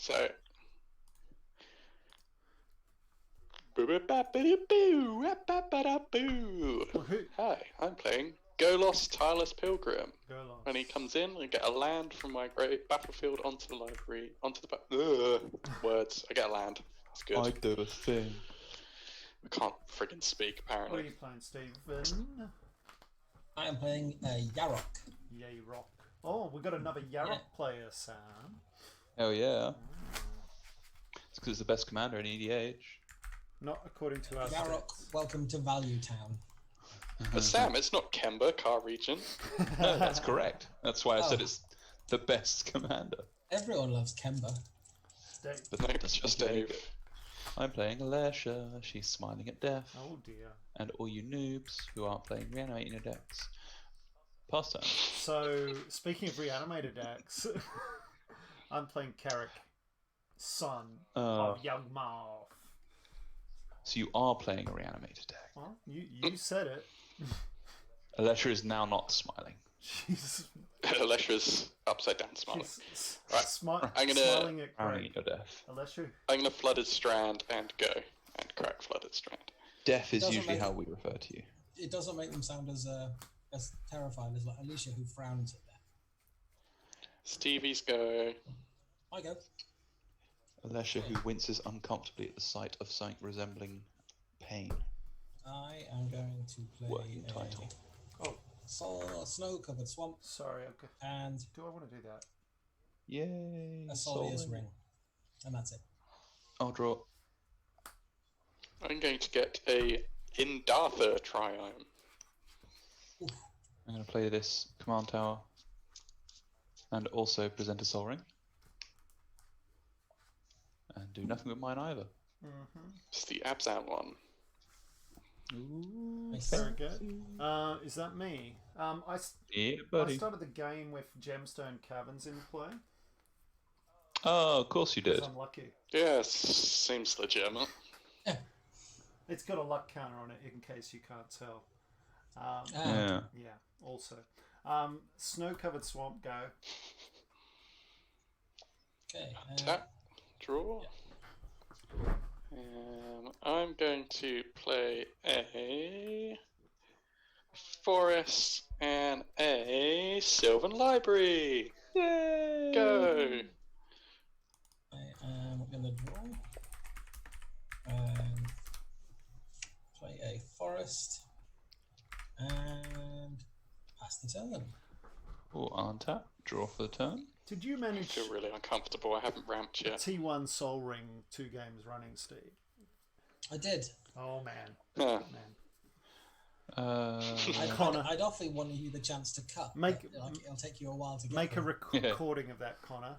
So. Hi, I'm playing Golos, Tireless Pilgrim. Golos. When he comes in, I get a land from my great battlefield onto the library, onto the words. I get a land. That's good. I did a thing. I can't friggin' speak, apparently. What are you playing, Stephen? I am playing Yarok. Yarok. Oh, we got another Yarok player, Sam. Hell yeah. It's because it's the best commander in EDH. Not according to our Yarok, stats. welcome to Value Town. But Sam, it's not Kemba, Car Region. No, that's correct. That's why I said it's the best commander. Everyone loves Kemba. Dave. But No, that's it's just completely Dave. good. I'm playing Alesha. She's smiling at death. Oh dear. And all you noobs who aren't playing reanimating decks. Pastime. So, speaking of reanimated decks, I'm playing Carrick, son of Young Marv. So you are playing a reanimated deck. Well, you said it. Alesha is now not smiling. She's Alesha's upside down smiling. Right. I'm gonna- smiling at Frowning Greg. at your death. Alesha? I'm gonna Flooded Strand and go. And crack Flooded Strand. Death is Doesn't usually make- how we refer to you. It doesn't make them sound as terrifying as like Alesha, who frowns at death. Stevie's go. I go. Alesha who winces uncomfortably at the sight of something resembling pain. I am going to play Working title. Oh, snow-covered swamp sorry. Okay. and Do I want to do that? Yay! a Solius Soul. ring, and that's it. I'll draw. I'm going to get a Indartha Triome. I'm going to play this command tower and also present a soul ring. And do nothing with mine either. It's the Abzan one. Ooh, Nice. Very good. Is that me? I yeah, buddy. started the game with Gemstone Caverns in play. Oh, of course you did. Because I'm lucky. Yes, seems legitimate. It's got a luck counter on it in case you can't tell. Yeah. Yeah, also. Snow-covered swamp, go. Okay. Tap, draw. I'm going to play a Forest and a Sylvan Library. Yay! Go! I am going to draw and play a forest and pass the turn. Or untap, draw for the turn. Did you I manage feel really uncomfortable. I haven't ramped yet. T1 Soul Ring 2 games running, Steve? I did. Oh, man. Huh. Man. Uh, I'd offer one of you the chance to cut. Make- but, like, it'll take you a while to get Make a there. recording of that, Connor.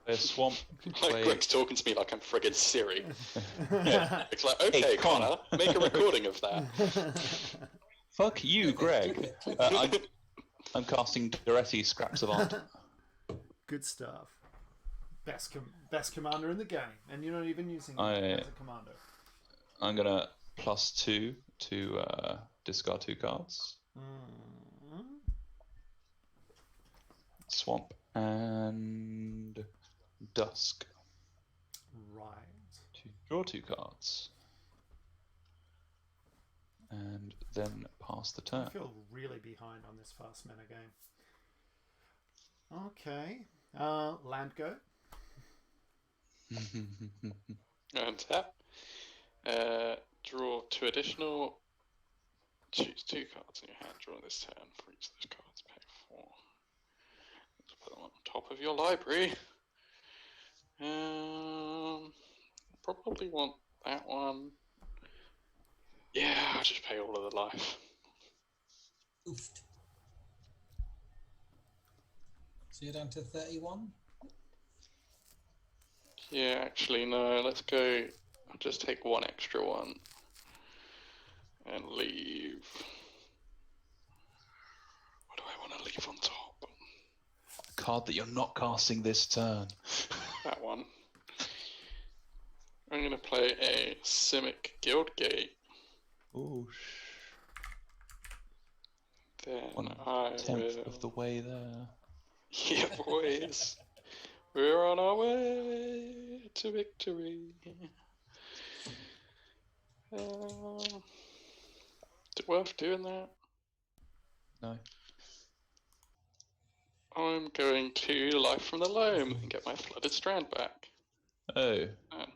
a swamp. Like Play. Greg's talking to me like I'm friggin' Siri. It's like, okay, Hey, Connor, make a recording of that. Fuck you, Greg. Click it. I'm casting Duretti Scraps of Art. Good stuff. Best commander in the game. And you're not even using I- it as a commander. I'm gonna +2 to discard 2 cards. Swamp and Dusk Right. to draw 2 cards. And then pass the I turn. feel really behind on this fast mana game. Okay. Land go. And tap. Draw 2 additional. Choose 2 cards in your hand. Draw this turn. For each of those cards, pay 4. Let's put them on top of your library. Probably want that one. Yeah, I'll just pay all of the life. Oofed. So you're down to 31? Yeah, actually, no. Let's go. I'll just take 1 extra one. And leave. What do I want to leave on top? A card that you're not casting this turn. That one. I'm going to play a Simic Guildgate. Ooh, Then One I tenth will... of the way there. Yeah, boys. We're on our way to victory. Is it worth doing that? No. I'm going to Life from the Loam and get my Flooded Strand back. Oh, Um,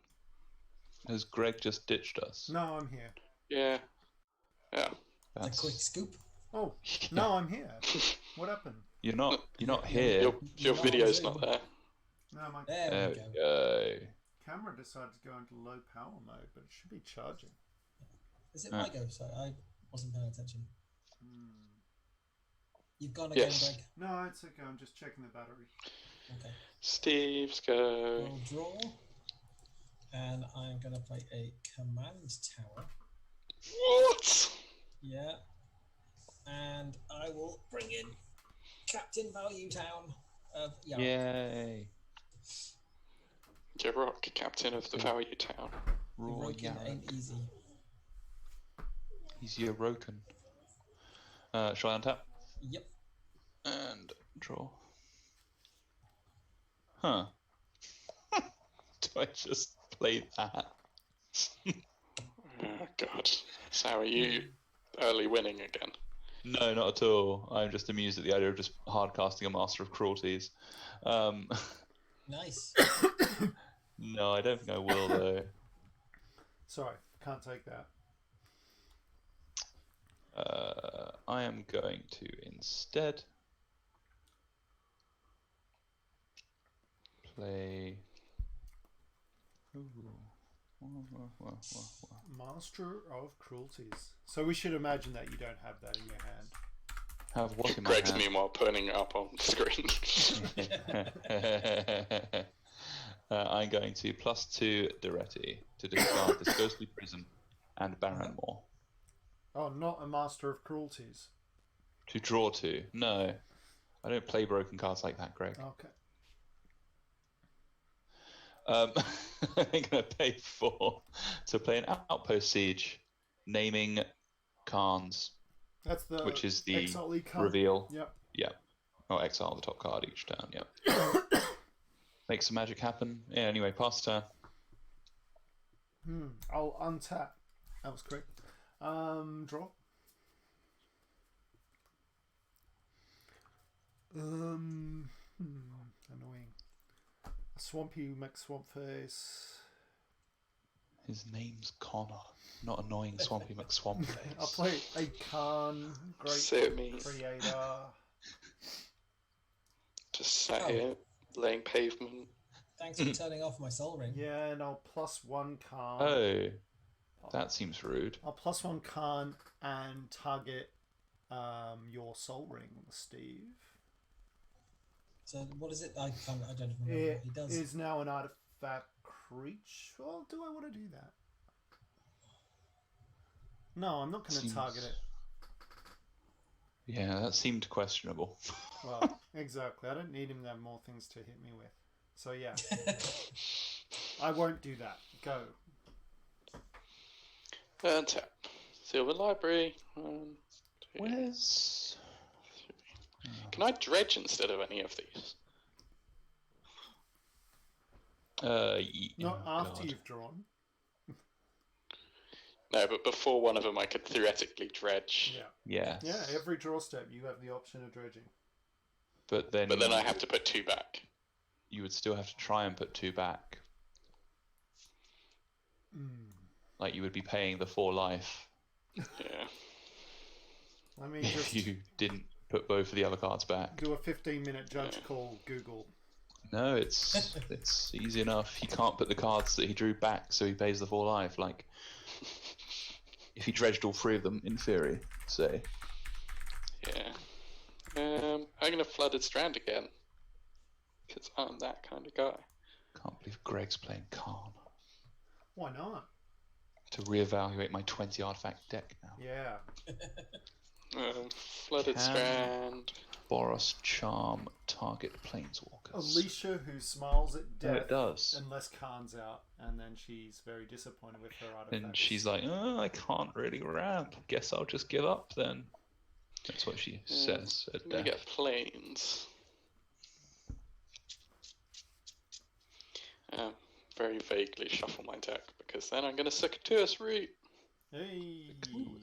has Greg just ditched us? No, I'm here. yeah. Yeah. A quick scoop. Oh, no, I'm here. What happened? You're not Yeah, here. Your You're not on video's Zoom. not there. No, my There There we we go. go. camera decided to go into low power mode, but it should be charging. Is it my go? Sorry, I wasn't paying attention. Hmm. You've gone again, Yes. Greg. No, it's okay. I'm just checking the battery. Okay. Steve's go. We'll draw. And I'm going to play a command tower. What? Yeah. And I will bring in Captain Value Town of Yarok. Yay. Yarok, captain of the Value Town. Raw Yarokin Yarok. ain't easy. He's Yaroken. Shall I untap? Yep. And draw. Huh. Do I just play that? Oh, God. So are you early winning again? No, not at all. I'm just amused at the idea of just hard casting a Master of Cruelties. Nice. No, I don't think I will though. Sorry, can't take that. I am going to instead play. Master of Cruelties. So we should imagine that you don't have that in your hand. Have what in my Greg's hand? meanwhile putting it up on the screen. I'm going to +2 Duretti to discard this Ghostly Prism and Barrenmore. Oh, not a Master of Cruelties. To draw 2. No. I don't play broken cards like that, Greg. Okay. I'm going to pay 4 to play an Outpost Siege, naming Khans, That's the which is the Exile card. reveal. Yep. Yeah. Or exile the top card each turn, yeah. Make some magic happen. Yeah, anyway, pass the turn. I'll untap. That was quick. Draw. Annoying. A Swampy McSwampface. His name's Connor, not annoying Swampy McSwampface. I'll play a Khan, great Sit me. creator. Just sat here, laying pavement. Thanks for turning off my soul ring. Yeah, and I'll +1 Khan. Oh, that seems rude. I'll +1 Khan and target your soul ring, Steve. So what is it? I don't remember It what he does. is now an artifact creature. Well, do I want to do that? No, I'm not going to Seems- target it. Yeah, that seemed questionable. Well, exactly. I don't need him to have more things to hit me with. So yeah, I won't do that. Go. Untap. Sylvan Library. 1, 2, Where's... 3. Can I dredge instead of any of these? Not after God. you've drawn. No, but before one of them, I could theoretically dredge. Yeah. Yes. Yeah, every draw step you have the option of dredging. But then I have to put 2 back. you would still have to try and put 2 back. Like you would be paying the 4 life Yeah. Let me if just you didn't put both of the other cards back. do a 15-minute judge call Google. No, it's easy enough. He can't put the cards that he drew back, so he pays the 4 life. Like if he dredged all 3 of them, in theory, say. Yeah. I'm going to Flooded Strand again. Because I'm that kind of guy. Can't believe Greg's playing Khan. Why not? To reevaluate my 20 artifact deck now. Yeah. Flooded Can- Strand. Boros Charm target Planeswalkers. Alesha, who smiles at Oh, death it does. unless Khan's out, and then she's very disappointed with her artifacts. And she's like, oh, I can't really ramp. Guess I'll just give up then. That's what she says at I'm going death. to get Planes. very vaguely shuffle my deck because then I'm going to Secateurs Root. Hey. Green.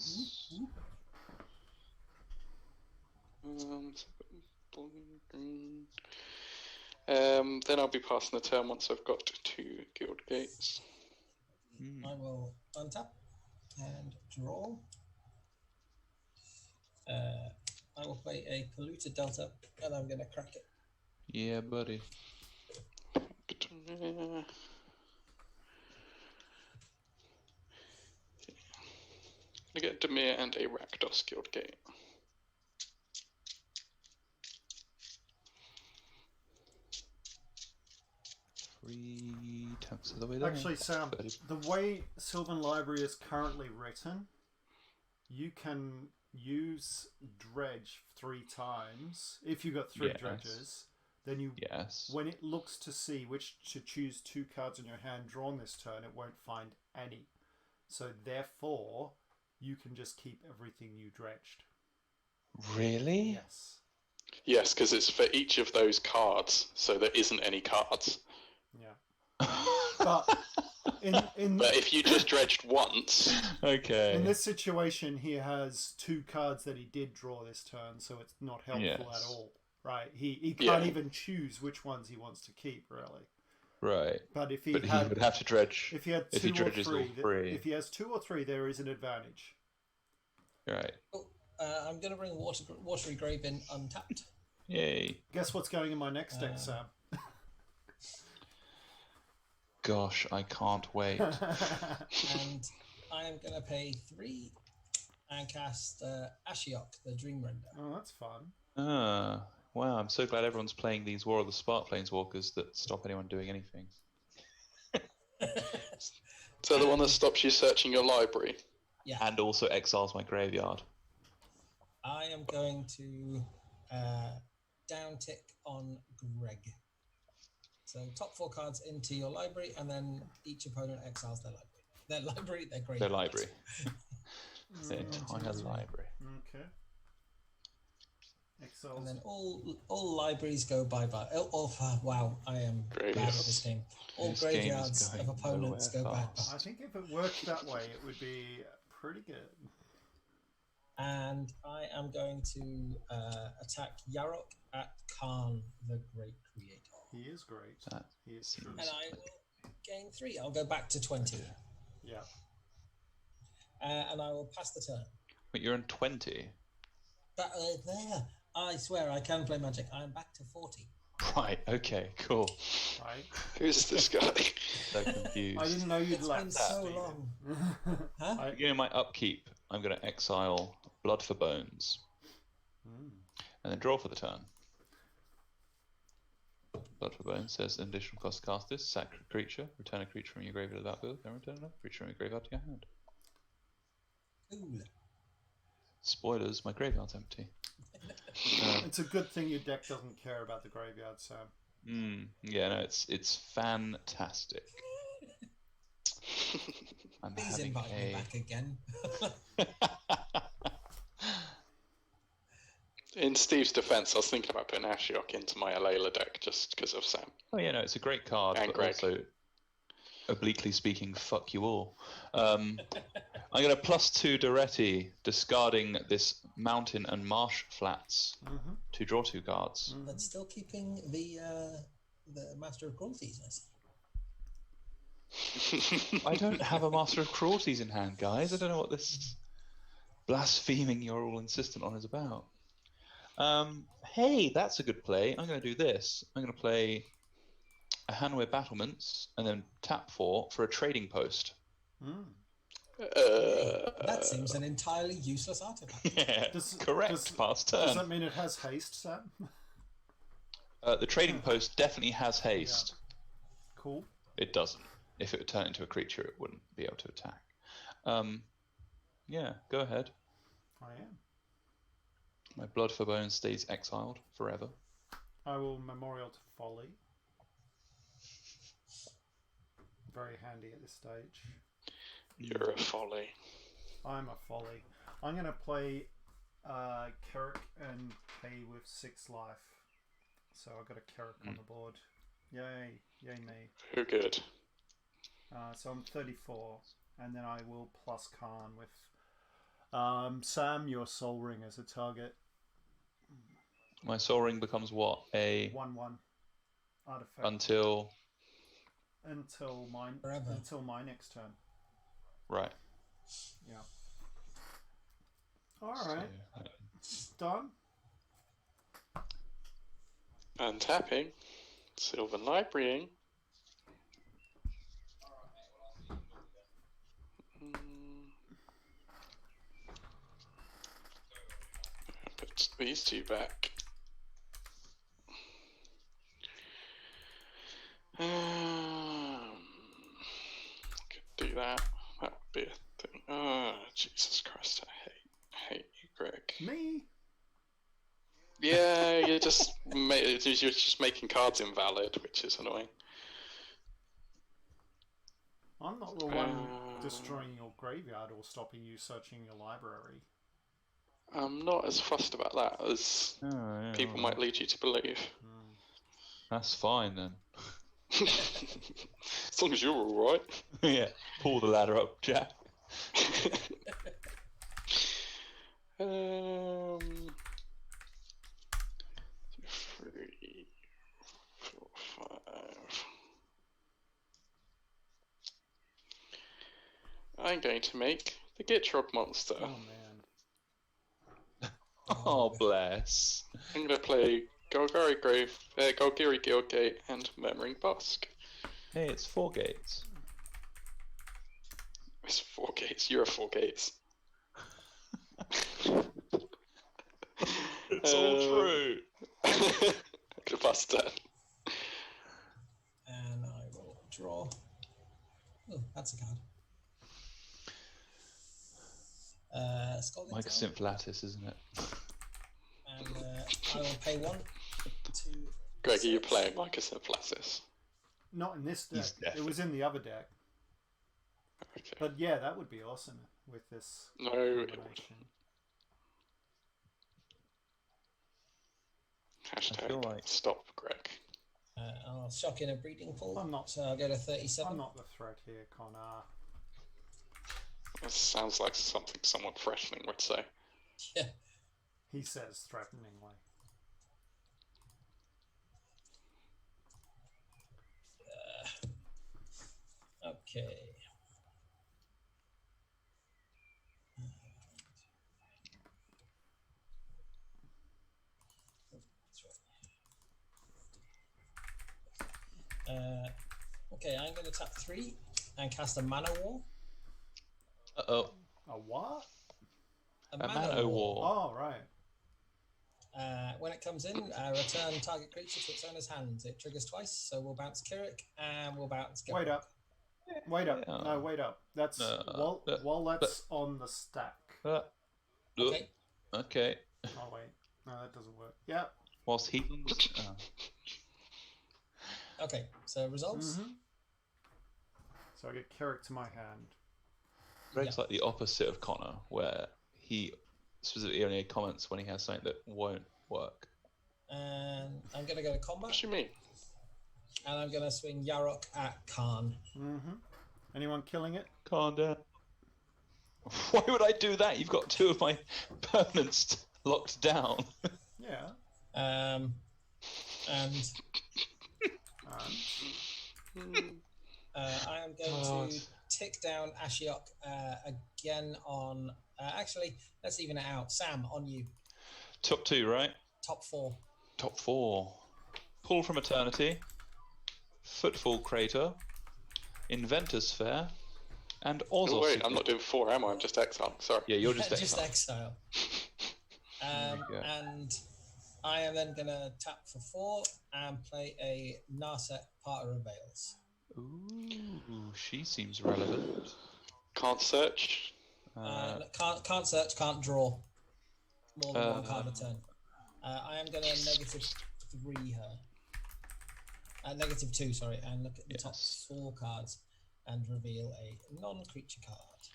Then I'll be passing the turn once I've got 2 Guild Gates. I will untap and draw. I will play a Polluted Delta, and I'm going to crack it. Yeah, buddy. I get Dimir and a Rakdos Guild Gate. Three tenths of the way there. Actually, Sam, the way Sylvan Library is currently written, you can use Dredge 3 times. If you've got 3 dredges, then you, when it looks to see which to choose 2 cards in your hand drawn this turn, it won't find any. So therefore, you can just keep everything you dredged. Really? Yes. Yes, because it's for each of those cards, so there isn't any cards. Yeah. But but if you just dredged once, okay. In this situation, he has 2 cards that he did draw this turn, so it's not helpful at all, right? He can't even choose which ones he wants to keep, really. Right. But if he he would have to dredge. If he had 2 or 3, if he has 2 or 3, there is an advantage. Right. Oh, I'm going to bring Watery Grave in untapped. Yay. Guess what's going in my next deck, Sam? Gosh, I can't wait. And I am going to pay 3 and cast Ashiok, the Dream Render. Oh, that's fun. Wow, I'm so glad everyone's playing these War of the Spark Planeswalkers that stop anyone doing anything. So the one that stops you searching your library? Yeah. And also exiles my graveyard. I am going to downtick on Greg. So top 4 cards into your library, and then each opponent exiles their library. Their graveyard. Their library. Their entire library. Okay. Exiles. And then all libriries go bye-bye. Wow, I am bad at this game. All graveyards of opponents go bye-bye. I think if it worked that way, it would be pretty good. And I am going to attack Yarok at Khan, the Great Creator. He is great. He is true. And I will gain 3. I'll go back to 20. Yeah. And I will pass the turn. But you're on 20? There. I swear I can play Magic. I am back to 40. Right, okay, cool. Right. Who's this guy? So confused. I didn't know you'd It's left been that. so long. Huh? Beginning my upkeep, I'm going to exile Blood for Bones. And then draw for the turn. Blood for Bones says an additional cost to cast this. Sack a creature, return a creature from your graveyard to the battlefield, then return another creature from your graveyard to your hand. Cool. Spoilers, my graveyard's empty. It's a good thing your deck doesn't care about the graveyard, Sam. Yeah, no, it's fantastic. I'm Please having invite me back again. In Steve's defense, I was thinking about putting Ashiok into my Alayla deck just because of Sam. Oh yeah, no, it's a great card, And but Greg. also, obliquely speaking, fuck you all. I'm going to +2 Duretti, discarding this Mountain and Marsh Flats to draw 2 cards. But still keeping the Master of Cruelties, I see. I don't have a Master of Cruelties in hand, guys. I don't know what this blaspheming you're all insistent on is about. Hey, that's a good play. I'm going to do this. I'm going to play a Hanway Battlements and then tap 4 for a trading post. That seems an entirely useless artifact. Yeah, correct. Pass turn. Does that mean it has haste, Sam? The trading post definitely has haste. Yeah. Cool. It doesn't. If it would turn into a creature, it wouldn't be able to attack. Yeah, go ahead. I am. My Blood for Bones stays exiled forever. I will Memorial to Folly. Very handy at this stage. You're a folly. I'm a folly. I'm going to play Carrick and pay with 6 life. So I've got a Carrick on the board. Yay. Yay me. Who good? So I'm 34, and then I will plus Khan with Sam. Your Soul Ring as a target. My Soul Ring becomes what? A 1/1 artifact until until my next turn. right. Yeah. All right. So, Done. Untapping. Sylvan Librarying. Put these two back. Could do that. That would be a thing. Oh, Jesus Christ! I hate you, Greg. Me? Yeah, you're just making cards invalid, which is annoying. I'm not the one destroying your graveyard or stopping you searching your library. I'm not as fussed about that as people might lead you to believe. That's fine then. As long as you're all right. Yeah, pull the ladder up, Jack. 3, 4, 5. I'm going to make the Gitrog monster. Oh man. Oh, bless. I'm going to play Golgari Guildgate and Murmuring Bosk. Hey, it's 4 gates. It's 4 gates. You're a 4 gates. It's all true. Could bust that. And I will draw. Oh, that's a card. Scalding Like a Tarn. Symphlatis, isn't it? And I will pay 1 to. Greg, are you playing like a Symphlatis? Not in this He's deck. It was in the other deck. Okay. But yeah, that would be awesome with this No, it wouldn't. combination. Hashtag like- stop, Greg. I'll shock in a breeding pool. I'm not- So I'll go to 37. I'm not the threat here, Connor. That sounds like something someone threatening would say. Yeah. He says threateningly. Okay. Okay, I'm going to tap 3 and cast a Mana Wall. Uh-oh. A what? A Mana War. Oh, right. When it comes in, return target creature to its owner's hand. It triggers twice, so we'll bounce Kirik and we'll bounce Yarok. Wait up. Wait up. Yeah. No, wait up. That's while that's on the stack. Okay. Okay. Oh wait. No, that doesn't work. Yep. Whilst healing. Okay, so results. Mm-hmm. So I get Carrick to my hand. Greg's like the opposite of Connor, where he specifically only comments when he has something that won't work. And I'm going to go to combat. What do you mean? And I'm going to swing Yarok at Khan. Mm-hmm. Anyone killing it? Calm down. Why would I do that? You've got 2 of my permanents locked down. Yeah. And I am going to tick down Ashiok again on... actually, let's even it out. Sam, on you. Top 2, right? Top 4. Top 4. Pull from Eternity. Footfall Crater. Inventor's Fair. And Ozos. Oh, wait, I'm not doing 4, am I? I'm just exile. Sorry. Yeah, you're just Just exile. exile. There you go. And I am then going to tap for 4 and play a Narset Parter of Veils. Ooh, she seems relevant. Can't search. Can't search, can't draw. More than 1 card a turn. I am going to -3 her. -2, sorry, and look at the top 4 cards and reveal a non-creature card.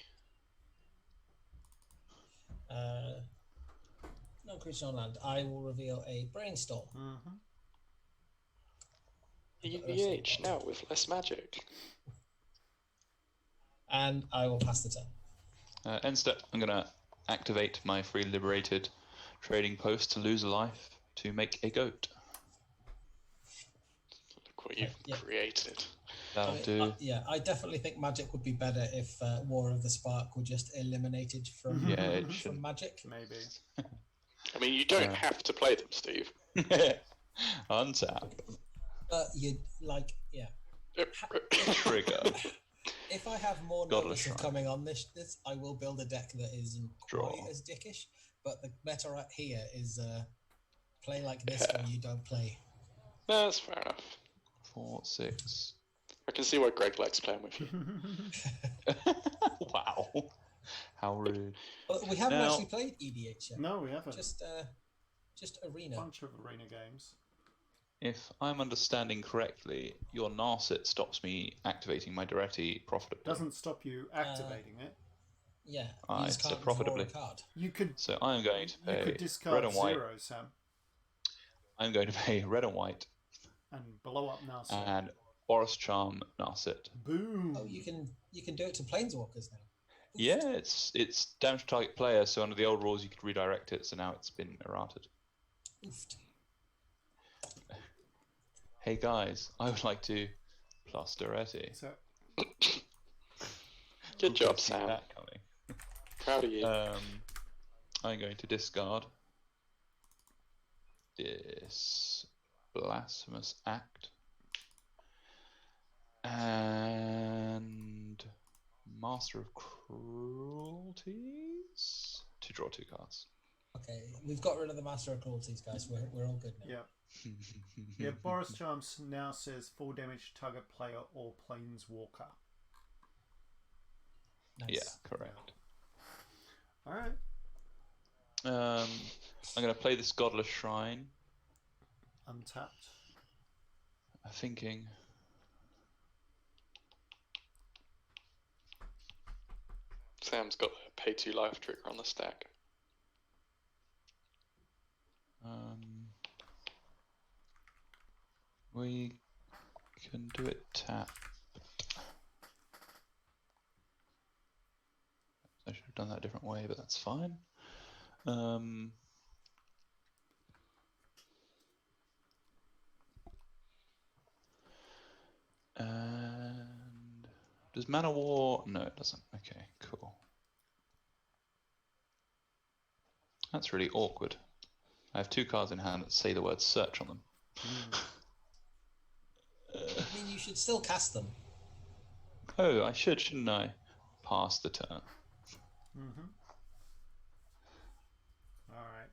Non-creature on land. I will reveal a Brainstorm. Mm-hmm. EDH now with less magic. And I will pass the turn. End step, I'm going to activate my free liberated trading post to lose a life to make a goat. Look what you've created. That'll do. I definitely think Magic would be better if War of the Spark were just eliminated from from Magic. Maybe. I mean, you don't have to play them, Steve. Untap. But you'd like, Trigger. If I have more Golos notice of Shrine. coming on this, I will build a deck that isn't quite as dickish. But the meta right here is play like this or you don't play. No, that's fair enough. 4, 6. I can see why Greg likes playing with you. Wow. How rude. Well, we haven't actually played EDH yet. No, we haven't. Just Arena. A bunch of arena games. If I'm understanding correctly, your Narset stops me activating my Duretti profitably. Doesn't stop you activating it. Yeah. So profitably. Card. You could. So I'm going to You pay could discard red and white. 0, Sam, I'm going to pay red and white and blow up Narset. and Boris Charm Narset. Boom. Oh, you can do it to Planeswalkers now. Yeah, it's damage to target player, so under the old rules you could redirect it, so now it's been errated. Oofed. Hey guys, I would like to plus Duretti. So, Good job, See Sam. that coming. Proud of you. I'm going to discard this blasphemous act and Master of Cruelties to draw 2 cards. Okay, we've got rid of the Master of Cruelties, guys. We're all good now. yeah. Yeah, Boris Charms now says 4 damage target player or planeswalker. Nice. Yeah, correct. Alright. I'm going to play this Godless Shrine. Untapped. I'm thinking. Sam's got a pay 2 life trigger on the stack. We can do it tap. I should have done that a different way, but that's fine. And does Mana War? No, it doesn't. Okay, cool. That's really awkward. I have 2 cards in hand that say the word search on them. I mean, you should still cast them. Oh, I should, shouldn't I? Pass the turn. Alright.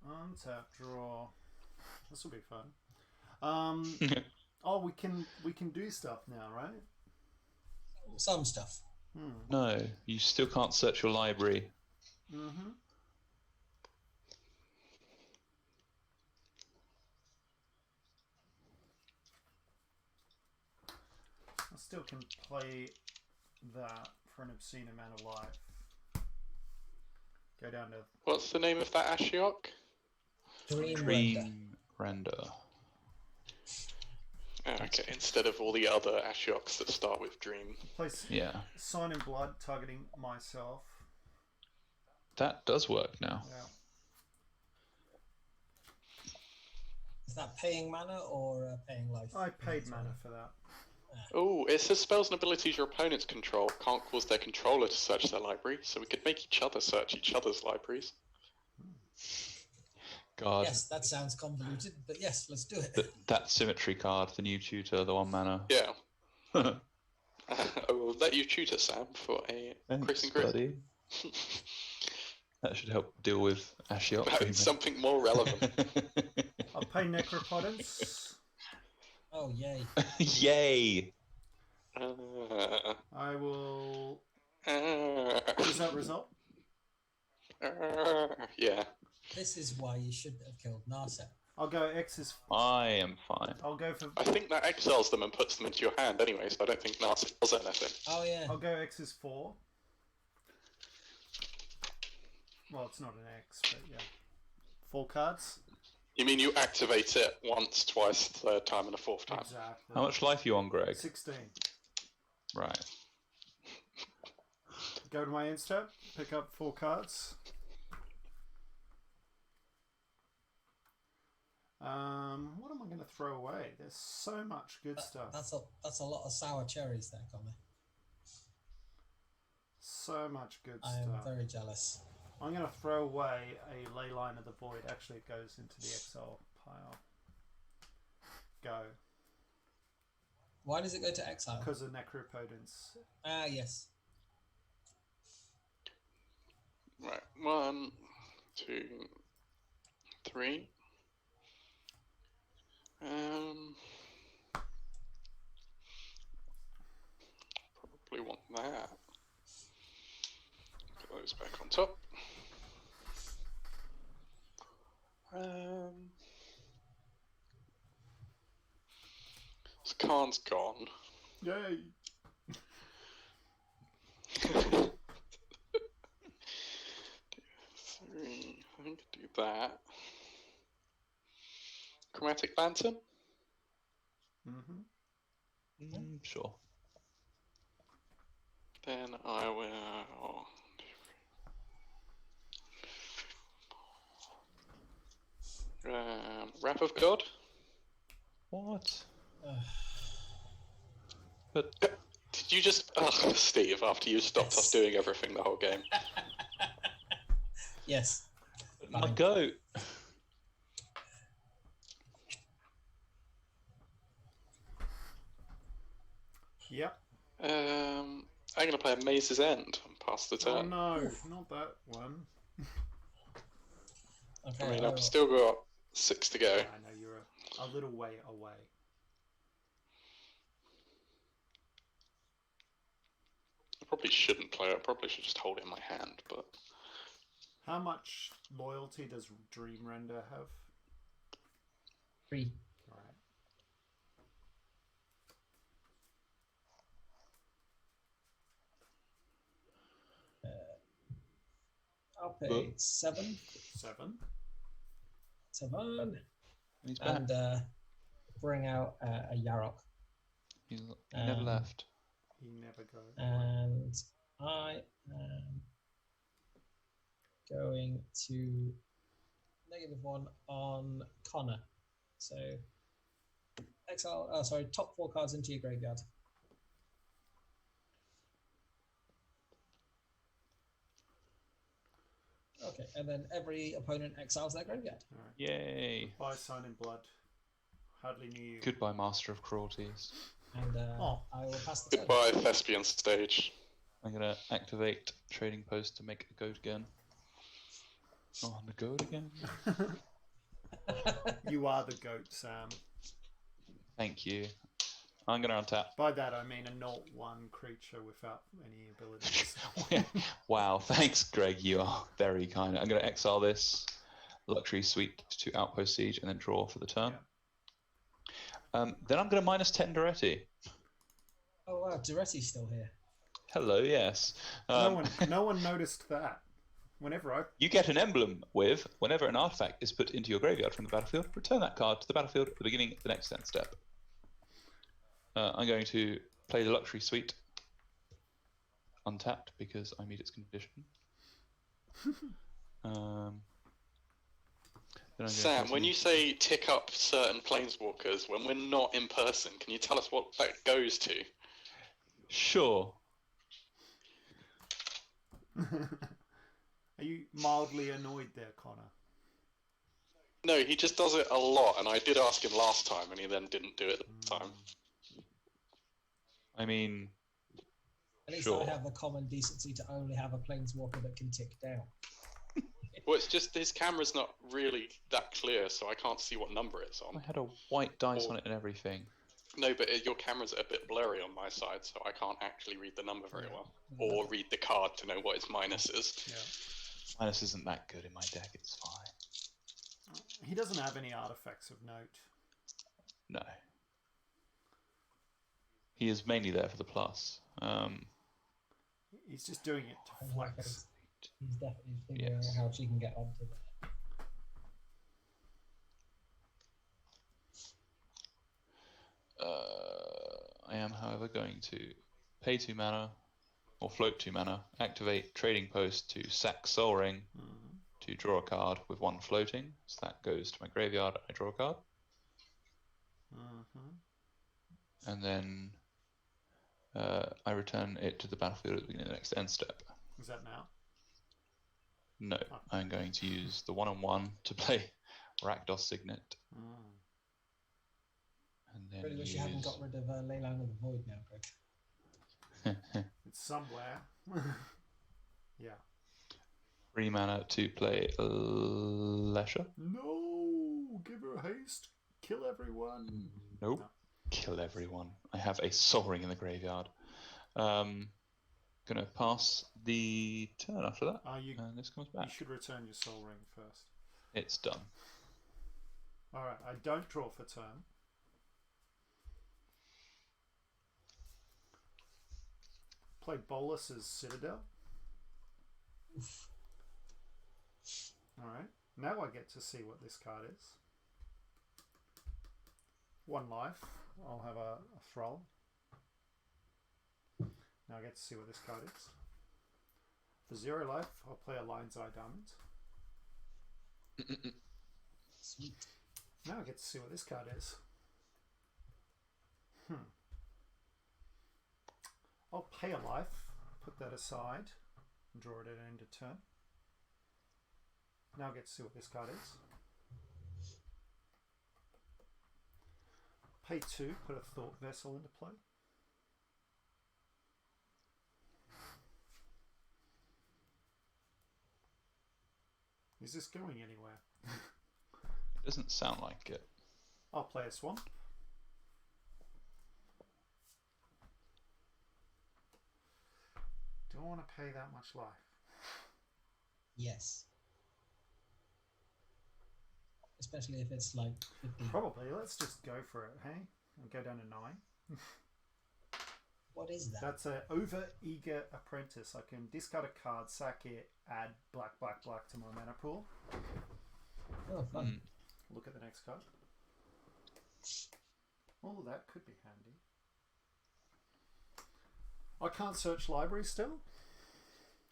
Untap, draw. This will be fun. Oh, we can do stuff now, right? Some stuff. No, you still can't search your library. I still can play that for an obscene amount of life. Go down to... What's the name of that Ashiok? Dream Render. Oh, okay, instead of all the other Ashioks that start with Dream. Place Sign in Blood, targeting myself. That does work now. Yeah. Is that paying mana or paying life? I paid mana for that. Oh, it says spells and abilities your opponents control can't cause their controller to search their library, so we could make each other search each other's libraries. God. Yes, that sounds convoluted, but yes, let's do it. That symmetry card, the new tutor, the 1 mana. Yeah. I will let you tutor, Sam, for a Chris and Grit. Buddy. That should help deal with Ashiok. About something more relevant. I'll pay Necropotence. Oh, yay. Yay! I will... Is that result? Yeah. This is why you shouldn't have killed Narset. I'll go X is... I am fine. I'll go for... I think that exiles them and puts them into your hand anyway, so I don't think Narset does anything. Oh, yeah. I'll go X is 4. Well, it's not an X, but yeah. 4 cards. You mean you activate it once, twice, third time, and a fourth time? Exactly. How much life are you on, Greg? 16. Right. Go to my end step. Pick up 4 cards. What am I going to throw away? There's so much good stuff. That's a lot of sour cherries there, Connor. So much good I am stuff. very jealous. I'm going to throw away a Ley Line of the Void. Actually, it goes into the exile pile. Go. Why does it go to exile? Because of Necropotence. Ah, yes. Right. 1, 2, 3. Probably want that. Put those back on top. So Khan's gone. Yay! Three. I think do that. Chromatic Lantern. Sure. Then I will. Wrath of God. What? But Did you just, Steve? After you stopped us doing everything the whole game. Yes. my goat. Yep. I'm going to play a Maze's End and pass the Oh turn. no, not that one. Okay, I mean, I've still got 6 to go. I know you're a little way away. I probably shouldn't play it. I probably should just hold it in my hand, but... How much loyalty does Dream Render have? 3. Alright. I'll pay 7. 7. 7. He's back. And bring out a Yarok. He never left. He never goes. And I am going to -1 on Connor. So exile. Top 4 cards into your graveyard. Okay, and then every opponent exiles their graveyard. Alright. Yay. Bye, Sign in Blood. Hardly knew you. Goodbye, Master of Cruelties. And I will pass the turn. Goodbye, Thespian Stage. I'm going to activate Trading Post to make a goat again. Oh, the goat again? You are the goat, Sam. Thank you. I'm going to untap. By that I mean a 0/1 creature without any abilities. Wow, thanks, Greg. You are very kind. I'm going to exile this Luxury Suite to Outpost Siege and then draw for the turn. Yeah. Then I'm going to -10 Duretti. Oh wow, Duretti's still here. Hello, yes. No one noticed that. You get an emblem with, whenever an artifact is put into your graveyard from the battlefield, return that card to the battlefield at the beginning of the next end step. I'm going to play the Luxury Suite untapped because I meet its condition. Sam, when you say tick up certain planeswalkers when we're not in person, can you tell us what that goes to? Sure. Are you mildly annoyed there, Connor? No, he just does it a lot, and I did ask him last time, and he then didn't do it this time. I mean, At least sure. I have the common decency to only have a planeswalker that can tick down. Well, it's just his camera's not really that clear, so I can't see what number it's on. I had a white dice on it and everything. No, but your camera's a bit blurry on my side, so I can't actually read the number very well. Or read the card to know what its minus is. Yeah. Minus isn't that good in my deck, it's fine. He doesn't have any artifacts of note. No. He is mainly there for the plus. He's just doing it to flex. He's definitely figuring out how she can get onto that. I am, however, going to pay 2 mana, or float 2 mana, activate Trading Post to sack Soul Ring to draw a card with 1 floating. So that goes to my graveyard. I draw a card. And then I return it to the battlefield at the beginning of the next end step. Is that now? No, I'm going to use the 1/1 to play Rakdos Signet. And then Really wish you hadn't got rid of Leyline of the Void now, Greg. It's somewhere. Yeah. 3 mana to play Alesha. No! Give her haste. Kill everyone. Nope. No. Kill everyone. I have a Soul Ring in the graveyard. Gonna pass the turn after that. And this comes back. You should return your Soul Ring first. It's done. Alright, I don't draw for turn. Play Golos' Citadel. Alright, now I get to see what this card is. 1 life. I'll have a Thrall. Now I get to see what this card is. For 0 life, I'll play a Lion's Eye Diamond. Sweet. Now I get to see what this card is. I'll pay a life, put that aside, and draw it at end of turn. Now I get to see what this card is. Pay 2, put a Thought Vessel into play. Is this going anywhere? It doesn't sound like it. I'll play a Swamp. Don't want to pay that much life. Yes. Especially if it's like 50. Probably. Let's just go for it, hey? I'll go down to 9. What is that? That's an Over-Eager Apprentice. I can discard a card, sack it, add black to my mana pool. Oh, fun. Look at the next card. Oh, that could be handy. I can't search library still,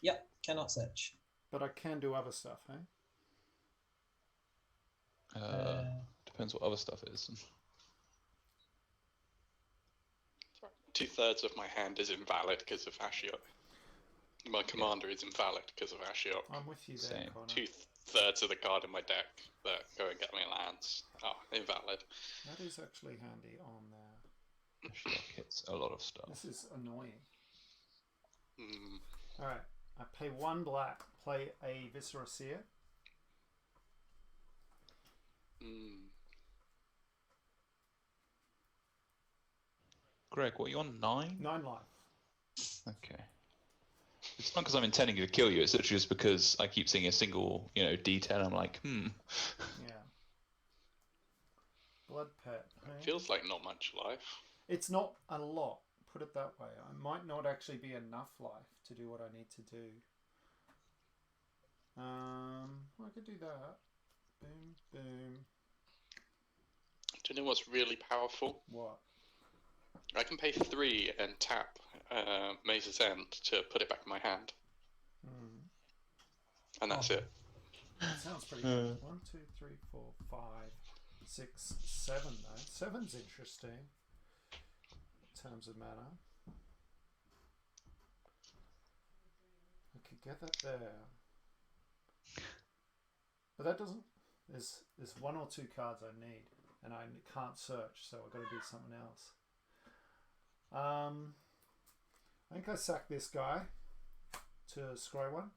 Yep, cannot search. but I can do other stuff, hey? Depends what other stuff is. 2/3 of my hand is invalid because of Ashiok. My commander is invalid because of Ashiok. I'm with you there, Same. Connor. 2/3 of the card in my deck that go and get me lands are invalid. That is actually handy on there. Ashiok hits a lot of stuff. This is annoying. Alright, I pay 1 black, play a Viscera Seer. Greg, what are you on? 9? 9 life. Okay. It's not because I'm intending to kill you, it's literally just because I keep seeing a single, D10, I'm like, Yeah. Blood Pet. Hey? Feels like not much life. It's not a lot, put it that way. I might not actually be enough life to do what I need to do. I could do that. Boom, boom. Do you know what's really powerful? What? I can pay 3 and tap Maze's End to put it back in my hand. And that's it. That sounds pretty good. 1, 2, 3, 4, 5, 6, 7 though. 7's interesting in terms of mana. I could get that there. But that doesn't... There's 1 or 2 cards I need. And I can't search, so I've got to do something else. I think I sack this guy to scry 1.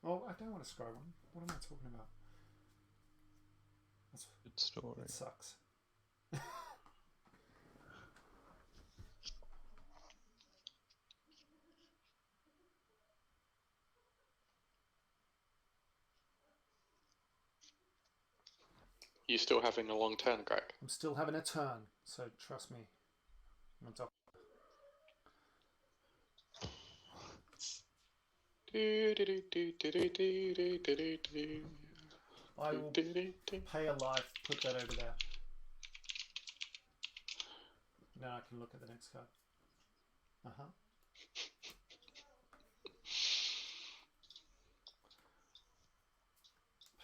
Oh, I don't want to scry 1. What am I talking about? That's good story. It sucks. You still having a long turn, Greg? I'm still having a turn, so trust me. I'm on top. I will pay a life, put that over there. Now I can look at the next card.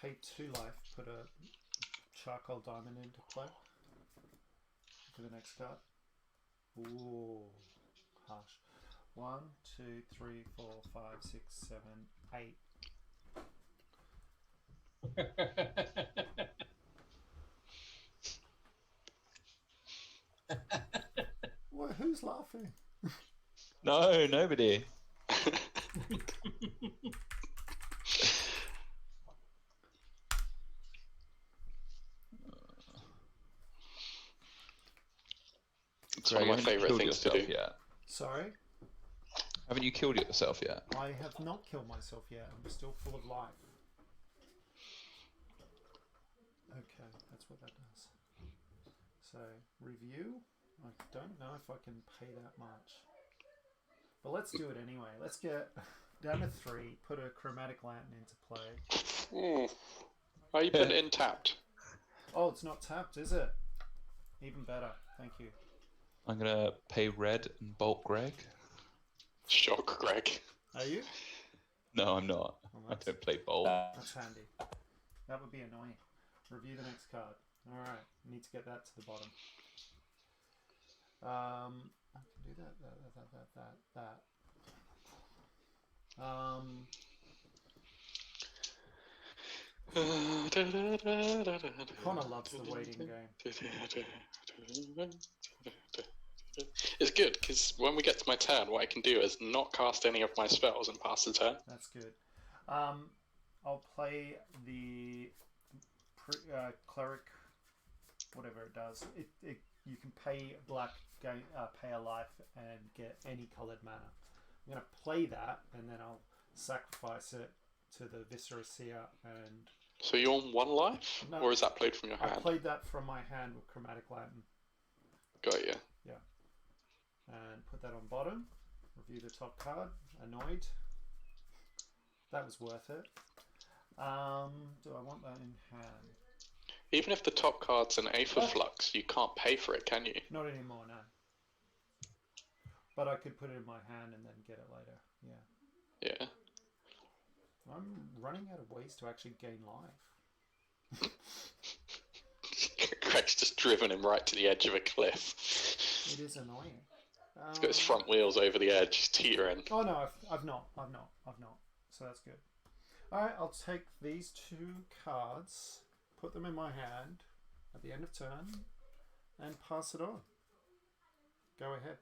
pay 2 life, put a charcoal diamond into play for the next card. Ooh, harsh. 1, 2, 3, 4, 5, 6, 7, 8. Well, who's laughing? No, nobody. It's one of my favourite things to do. Yet? Sorry? Haven't you killed yourself yet? I have not killed myself yet. I'm still full of life. Okay, that's what that does. So, review. I don't know if I can pay that much. But let's do it anyway. Let's get down to 3, put a chromatic lantern into play. Ooh. Why you put it in tapped? Oh, it's not tapped, is it? Even better. Thank you. I'm going to pay red and bolt Greg. Shock, Greg. Are you? No, I'm not. I don't play bolt. That's handy. That would be annoying. Review the next card. Alright, need to get that to the bottom. I can do that. Connor loves the waiting game. It's good, because when we get to my turn, what I can do is not cast any of my spells and pass the turn. That's good. I'll play the cleric, whatever it does. You can pay black, pay a life, and get any coloured mana. I'm going to play that, and then I'll sacrifice it to the Viscera Seer. And so you're on 1 life? No, or is that played from your hand? I played that from my hand with Chromatic Lantern. Got you. Yeah. And put that on bottom. Review the top card. Annoyed. That was worth it. Do I want that in hand? Even if the top card's an Aether Flux, you can't pay for it, can you? Not anymore, no. But I could put it in my hand and then get it later. Yeah. Yeah. I'm running out of ways to actually gain life. Greg's just driven him right to the edge of a cliff. It is annoying. He's got his front wheels over the edge, he's teetering. Oh no, I've not. So that's good. Alright, I'll take these 2 cards, put them in my hand at the end of turn, and pass it on. Go ahead.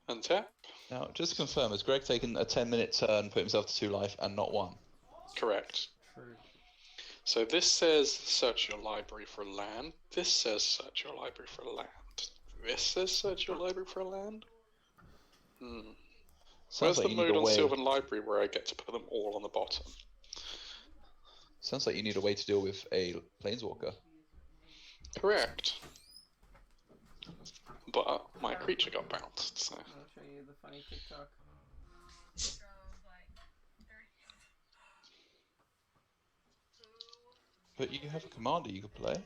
Untap. Now, just to confirm, has Greg taken a 10-minute turn, put himself to 2 life, and not 1? Correct. True. So this says search your library for land. This says search your library for land. This says search your library for land. Where's like the mode on Sylvan Library where I get to put them all on the bottom? Sounds like you need a way to deal with a Planeswalker. Correct. But my creature got bounced, so... I'll show you the funny TikTok. But you have a commander you could play.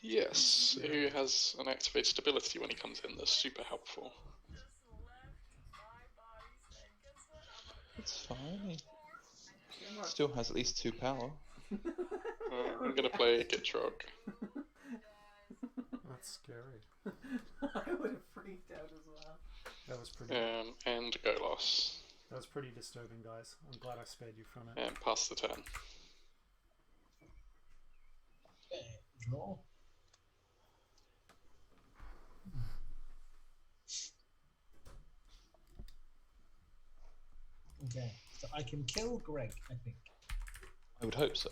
Yes, who has an activated ability when he comes in that's super helpful. It's fine. He still has at least 2 power. I'm gonna play Gitrog. That's scary. I would have freaked out as well. That was pretty. And Golos. That was pretty disturbing, guys. I'm glad I spared you from it. And pass the turn. Draw. Okay, so I can kill Greg, I think. I would hope so.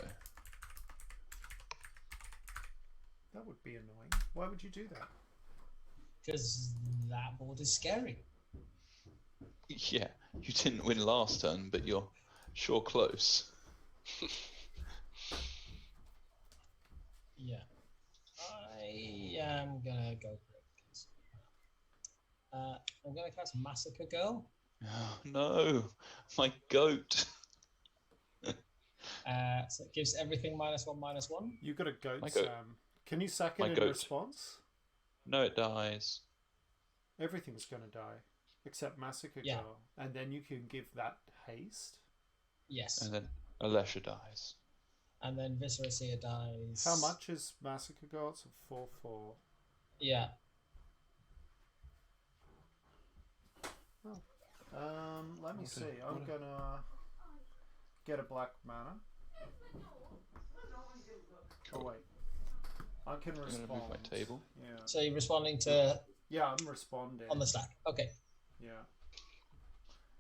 That would be annoying. Why would you do that? Because that board is scary. Yeah, you didn't win last turn, but you're sure close. Yeah. I am gonna go for it. I'm gonna cast Massacre Girl. Oh, no, my goat. So it gives everything -1/-1. You got a goat, My goat. Sam. Can you sack My it in goat. response? No, it dies. Everything's going to die, except Massacre Girl. And then you can give that haste. Yes. And then Alesha dies. And then Viscera Seer dies. How much is Massacre Gods? 4/4. Yeah. Let me see. I'm gonna get a black mana. Cool. Oh wait, I can I'm going respond. to move my table. Yeah. So you're responding to Yeah, I'm responding. on the stack. Okay. Yeah.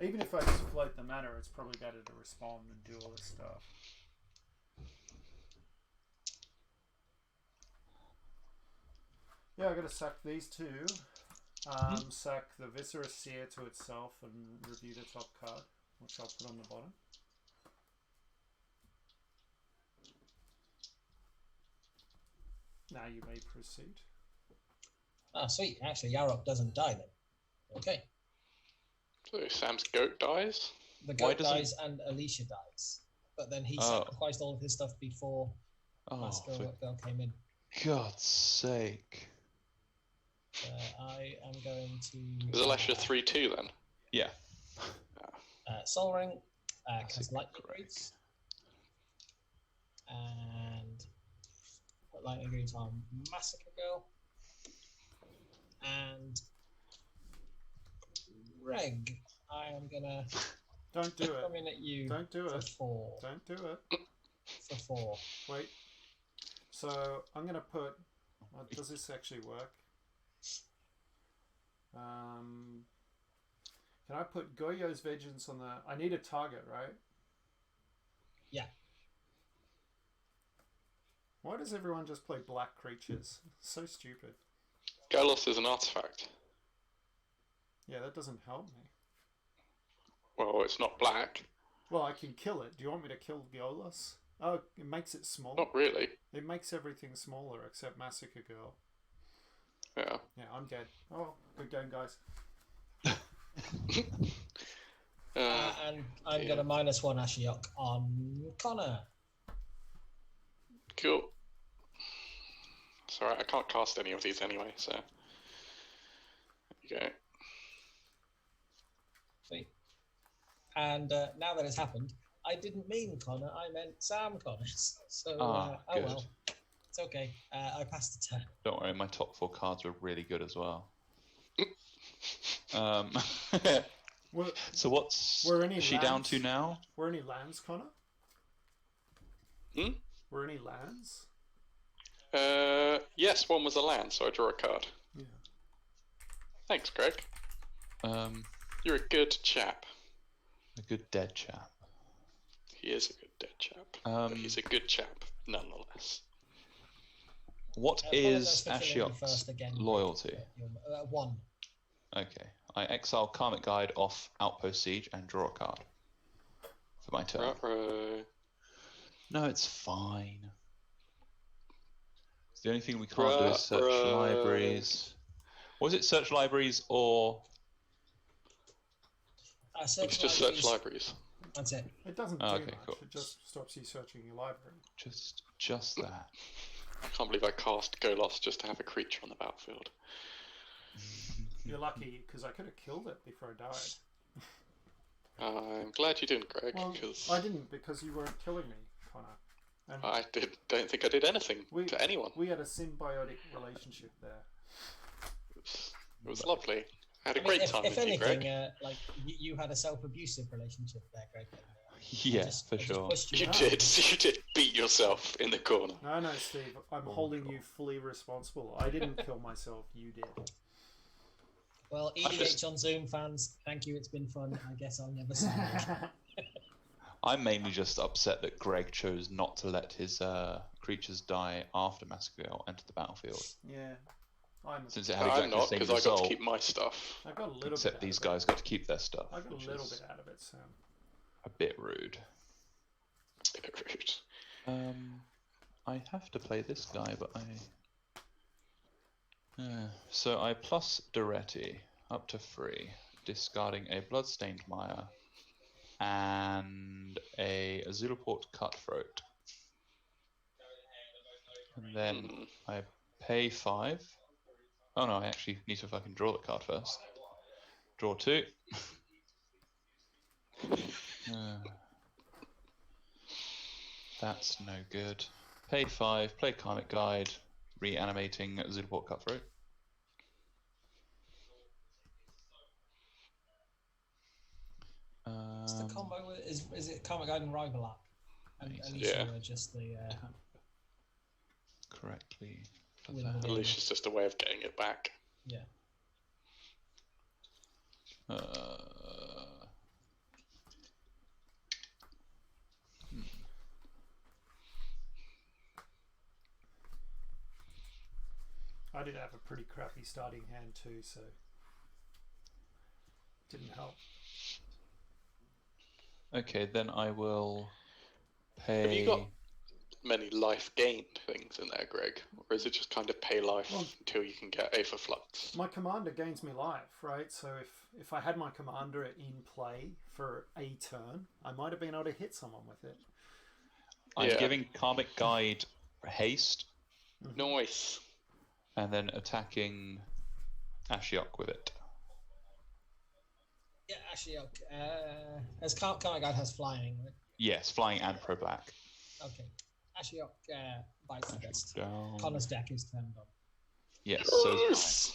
Even if I just float the mana, it's probably better to respond and do all this stuff. Yeah, I gotta sack these two. Sack the Viscera Seer to itself and review the top card, which I'll put on the bottom. Now you may proceed. Ah, sweet. Actually, Yarok doesn't die then. Okay. So Sam's goat dies. The Why goat doesn't- dies and Alesha dies. But then he Oh. sacrificed all of his stuff before Oh, Massacre for Girl came in. God's sake. I am going to... Is Alesha 3/2 then? Yeah. Soul Ring, That's cast a Lightning great. Greaves, and put Lightning Greaves on Massacre Girl, and Greg, I am gonna Don't do come it. in at you Don't do for it. 4. Don't do it. For 4. Wait. So I'm gonna put. Does this actually work? Can I put Goyo's Vengeance on the? I need a target, right? Yeah. Why does everyone just play black creatures? So stupid. Golos is an artifact. Yeah, that doesn't help me. Well, it's not black. Well, I can kill it. Do you want me to kill Golos? Oh, it makes it small. Not really. It makes everything smaller except Massacre Girl. Yeah. Yeah, I'm dead. Oh, good game, guys. And I'm yeah. going to -1 Ashiok on Connor. Cool. It's alright, I can't cast any of these anyway, so. There you go. Sweet. And now that it's happened, I didn't mean Connor, I meant Sam Connors. So, oh good. well. It's okay. I passed the turn. Don't worry, my top 4 cards are really good as well. Were, So what's Were any she down lands? to now? were any lands, Connor? Hmm? Were any lands? Yes, one was a land, so I draw a card. Yeah. Thanks, Greg. Um, You're a good chap. a good dead chap. He is a good dead chap. But he's a good chap, nonetheless. What I apologise is for killing you first Ashiok's again, loyalty? You're, 1. Okay, I exile Karmic Guide off Outpost Siege and draw a card for my turn. Ruh-roh. No, it's fine. It's the only thing we can't do is search Ruh-roh. libraries. Was it search libraries or? It's just search libraries. That's it. It doesn't do Okay, much. cool. It just stops you searching your library. Just that. I can't believe I cast Golos just to have a creature on the battlefield. You're lucky because I could have killed it before I died. I'm glad you didn't, Greg, Well, because I didn't because you weren't killing me, Connor. And don't think I did anything to anyone. we had a symbiotic relationship there. It was lovely. I had a I mean, great if, time if with you, anything, Greg. like you had a self-abusive relationship there, Greg. Yeah, for sure. You out. you did beat yourself in the corner. No, Steve. I'm holding you fully responsible. I didn't kill myself. You did. Well, EDH on Zoom fans, thank you. It's been fun. I guess I'll never see you again. I'm mainly just upset that Greg chose not to let his creatures die after Massacre enter the battlefield. Yeah. Since it had I'm exactly not, the same because I got result, to keep my stuff. I got a little except bit. these out of guys got to keep their stuff. it. I got a which little is bit out of it, Sam. a bit rude. Bit rude. I have to play this guy, but so I plus Duretti up to 3, discarding a Bloodstained Mire and a Azulaport Cutthroat. And then I pay 5. Oh no, I actually need to fucking draw the card first. Draw 2. That's no good. Pay 5, play Karmic Guide, reanimating Zulaport Cutthroat. What's the combo with is it Karma Guide and Rivalak? And Nice. Alesha Yeah. are just the Correctly. For With that. the- At least it's just a way of getting it back. yeah. I did have a pretty crappy starting hand too, so didn't help. Okay, then I will pay. Have you got many life gained things in there, Greg? Or is it just kind of pay life Well, until you can get Aether Flux? My commander gains me life, right? So if I had my commander in play for a turn, I might have been able to hit someone with it. I'm Yeah. giving Karmic Guide haste Nice. and then attacking Ashiok with it. Yeah, actually, as Karma Guide has flying, right? Yes, flying and pro black. Okay. Ashiok bites the dust. Down. Connor's deck is turned on. Yes, so is Yes!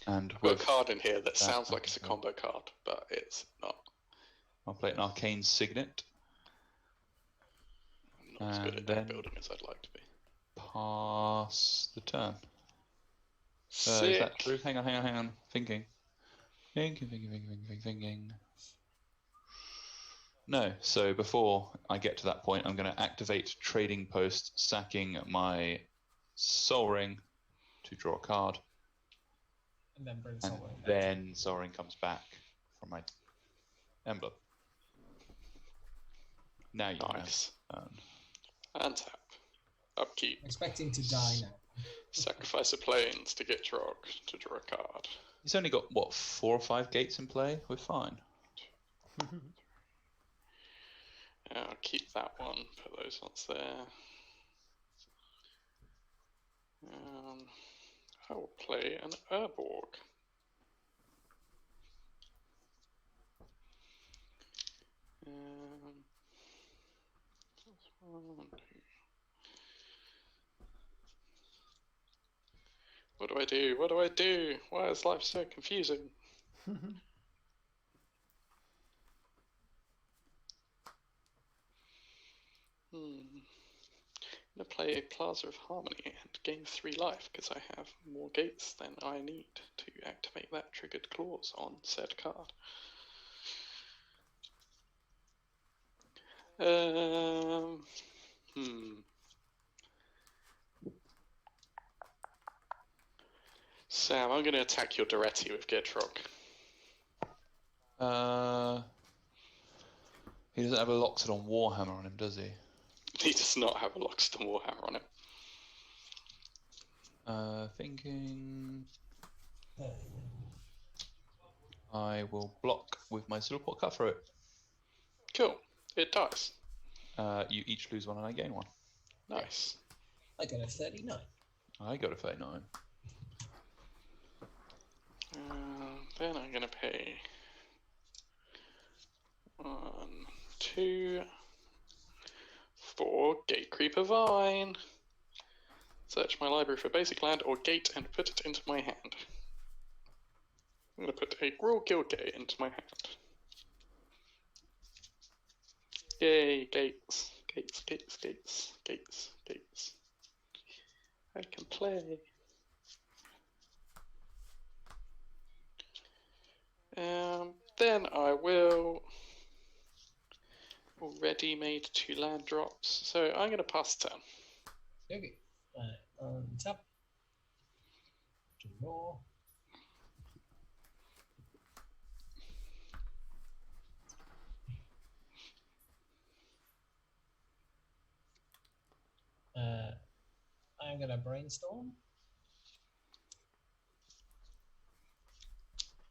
mine. And I've got with a card in here that that, sounds like it's a okay. combo card, but it's not. I'll play an Arcane Signet. I'm not as good And at deck then- building as I'd like to be. Pass the turn. Is Sick. that true? Hang on. Thinking. No, so before I get to that point, I'm going to activate Trading Post, sacking my Soul Ring to draw a card, And then bring and someone. then Soul Ring comes back from my emblem. Now you Nice. have turn. And tap. Upkeep. Expecting to die now. Sacrifice a planes to get Yarok to draw a card. He's only got, what, 4 or 5 gates in play? We're fine. I'll keep that one, put those ones there. I will play an Urborg. One, two. What do I do? What do I do? Why is life so confusing? I'm going to play a Plaza of Harmony and gain 3 life because I have more gates than I need to activate that triggered clause on said card. Sam, I'm going to attack your Duretti with Gitrog. He doesn't have a Loxodon Warhammer on him, does he? He does not have a Loxodon Warhammer on him. Thinking I will block with my Zulaport Cutthroat. Cool. It dies. You each lose 1 and I gain 1. Nice. I got a 39. I got a 39. Then I'm going to pay 1, 2, 4 Gate Creeper Vine. Search my library for basic land or gate and put it into my hand. I'm going to put a Gruul Guildgate into my hand. Yay, gates. Gates, gates, gates, gates, gates. I can play. Then I will already made 2 land drops, so I'm going to pass turn. Okay. Tap. Draw. I'm gonna brainstorm.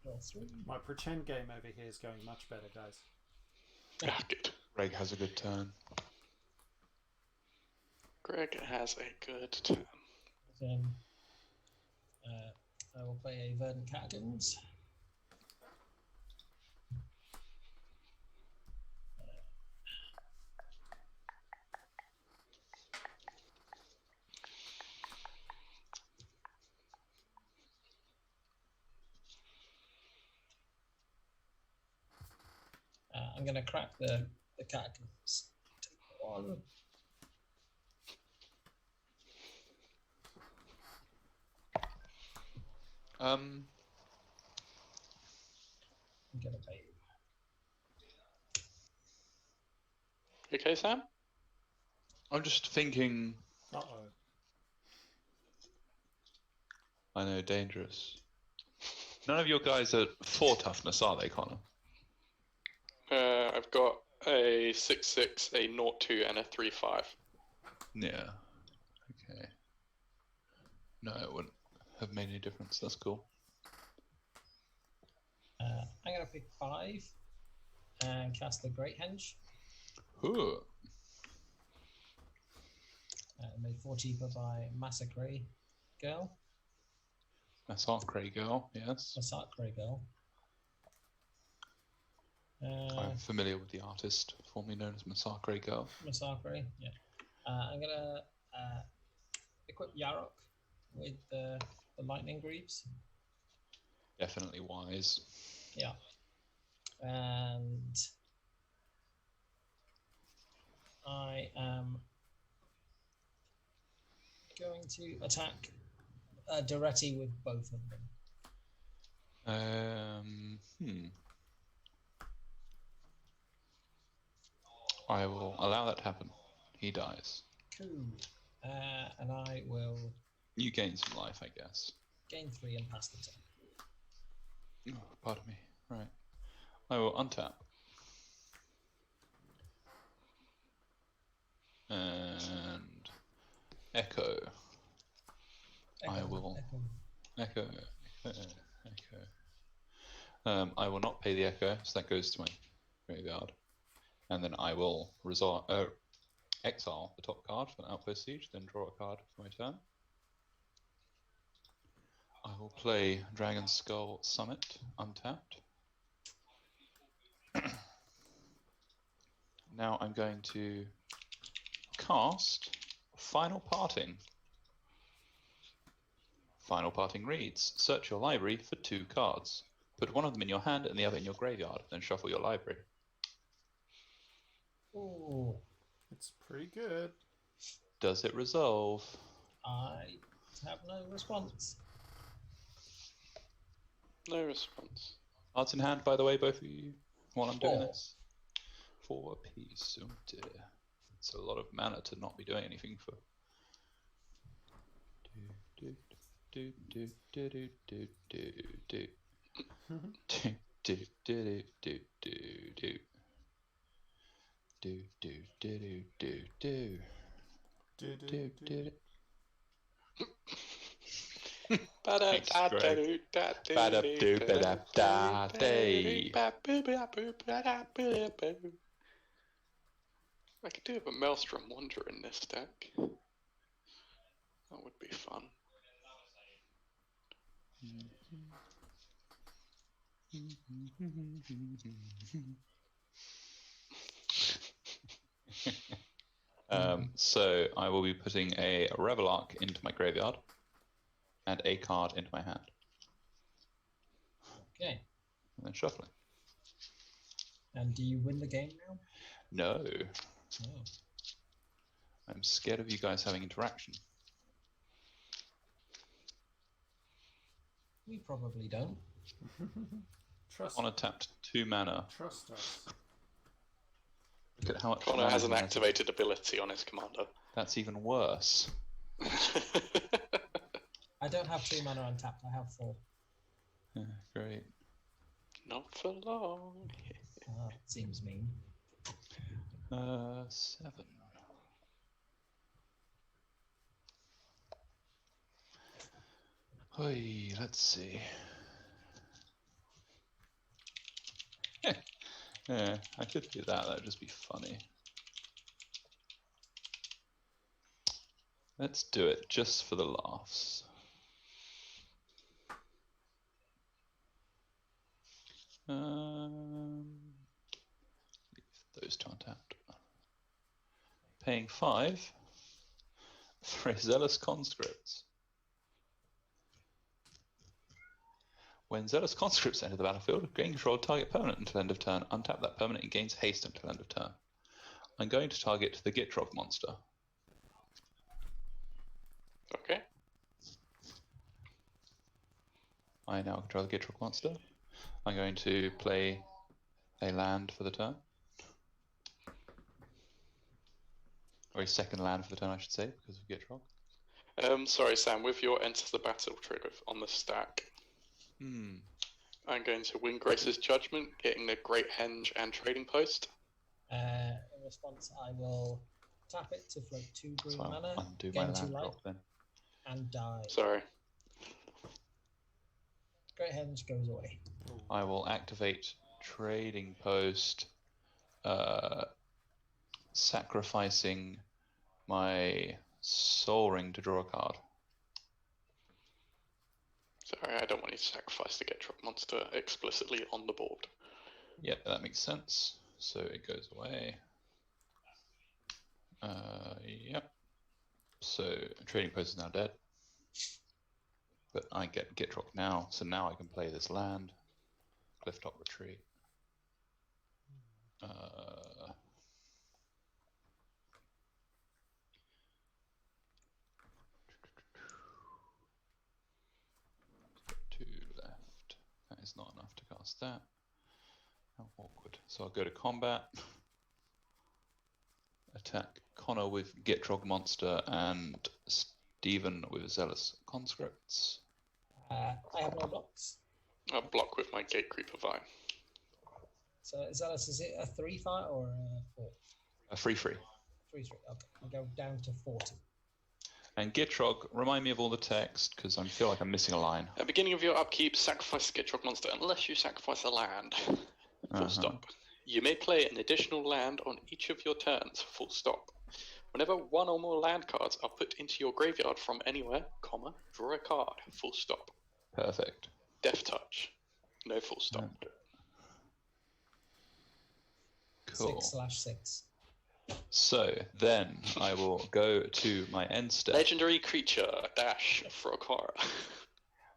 Draw 3. My pretend game over here is going much better, guys. Ah, good. Greg has a good turn. Greg has a good turn. Then I will play a Verdant Catagons. I'm going to crack the catacombs. Take one. Um, I'm going to pay. Okay, Sam? I'm just thinking. Uh-oh. I know, dangerous. None of your guys are 4 toughness, are they, Connor? I've got a 6/6, a 0/2, and a 3/5. Yeah. Okay. No, it wouldn't have made any difference. That's cool. I'm going to pick 5 and cast the Great Henge. Ooh. Made 4 cheaper by Massacre Girl. Massacre girl, yes. Massacre Girl. I'm familiar with the artist, formerly known as Massacre girl. Massacre, yeah. I'm going to equip Yarok with the lightning greaves. Definitely wise. Yeah. And I am going to attack Duretti with both of them. I will allow that to happen. He dies. Cool. And I will You gain some life, I guess. gain 3 and pass the turn. Oh, pardon me. Right. I will untap. And echo. I will echo. I will not pay the echo, so that goes to my graveyard. And then I will exile the top card for an outpost siege, then draw a card for my turn. I will play Dragon Skull Summit untapped. Now I'm going to cast Final Parting. Final Parting reads, search your library for 2 cards. Put one of them in your hand and the other in your graveyard, then shuffle your library. Ooh. It's pretty good. Does it resolve? I have no response. No response. Cards in hand, by the way, both of you, while I'm doing 4. this. 4 apiece. Oh dear. It's a lot of mana to not be doing anything for. I could do with a Maelstrom Wanderer in this deck. That would be fun. So I will be putting a Revelark into my graveyard and a card into my hand. Okay. And then shuffling. And do you win the game now? No. Oh. I'm scared of you guys having interaction. We probably don't. Trust On a tapped 2 mana. Trust us. Look at how much Connor mana has an he has. activated ability on his commander. That's even worse. I don't have 2 mana untapped, I have 4. Yeah, great. Not for long. Seems mean. 7. Oi, let's see. Yeah, I could do that. That would just be funny. Let's do it just for the laughs. Leave those two untapped. Paying 5 for a Zealous Conscripts. When Zealous Conscripts enter the battlefield, gain control of target permanent until end of turn. Untap that permanent and gains haste until end of turn. I'm going to target the Gitrog monster. Okay. I now control the Gitrog monster. I'm going to play a land for the turn. Or a second land for the turn, I should say, because of Gitrog. Sorry, Sam, with your enter the battle trigger on the stack, Hmm. I'm going to win Grace's Judgment, getting the Great Henge and Trading Post. In response, I will tap it to float 2 green So mana, I'll undo my gain 2 land life, drop then. and die. Sorry. Great Henge goes away. I will activate Trading Post, sacrificing my Soul Ring to draw a card. Sorry, I don't want you to sacrifice the Gitrog monster explicitly on the board. Yep, that makes sense. So it goes away. Yep. So Trading Post is now dead. But I get Gitrog now, so now I can play this land. Clifftop Retreat. Two left. That is not enough to cast that. How awkward. So I'll go to combat. Attack Connor with Gitrog Monster and Stephen with Zealous Conscripts. I have no blocks. I'll block with my Gatecreeper Vine. So Zealous, is it a 3-5 or a 4? A 3-3. 3-3. Okay, I'll go down to 40. And Gitrog, remind me of all the text, because I feel like I'm missing a line. At the beginning of your upkeep, sacrifice the Gitrog monster unless you sacrifice a land. Full stop. You may play an additional land on each of your turns. Full stop. Whenever one or more land cards are put into your graveyard from anywhere, comma, draw a card. Full stop. Perfect. Death Touch. No full stop. Cool. 6/6. So then I will go to my end step. Legendary creature dash Frog Horror.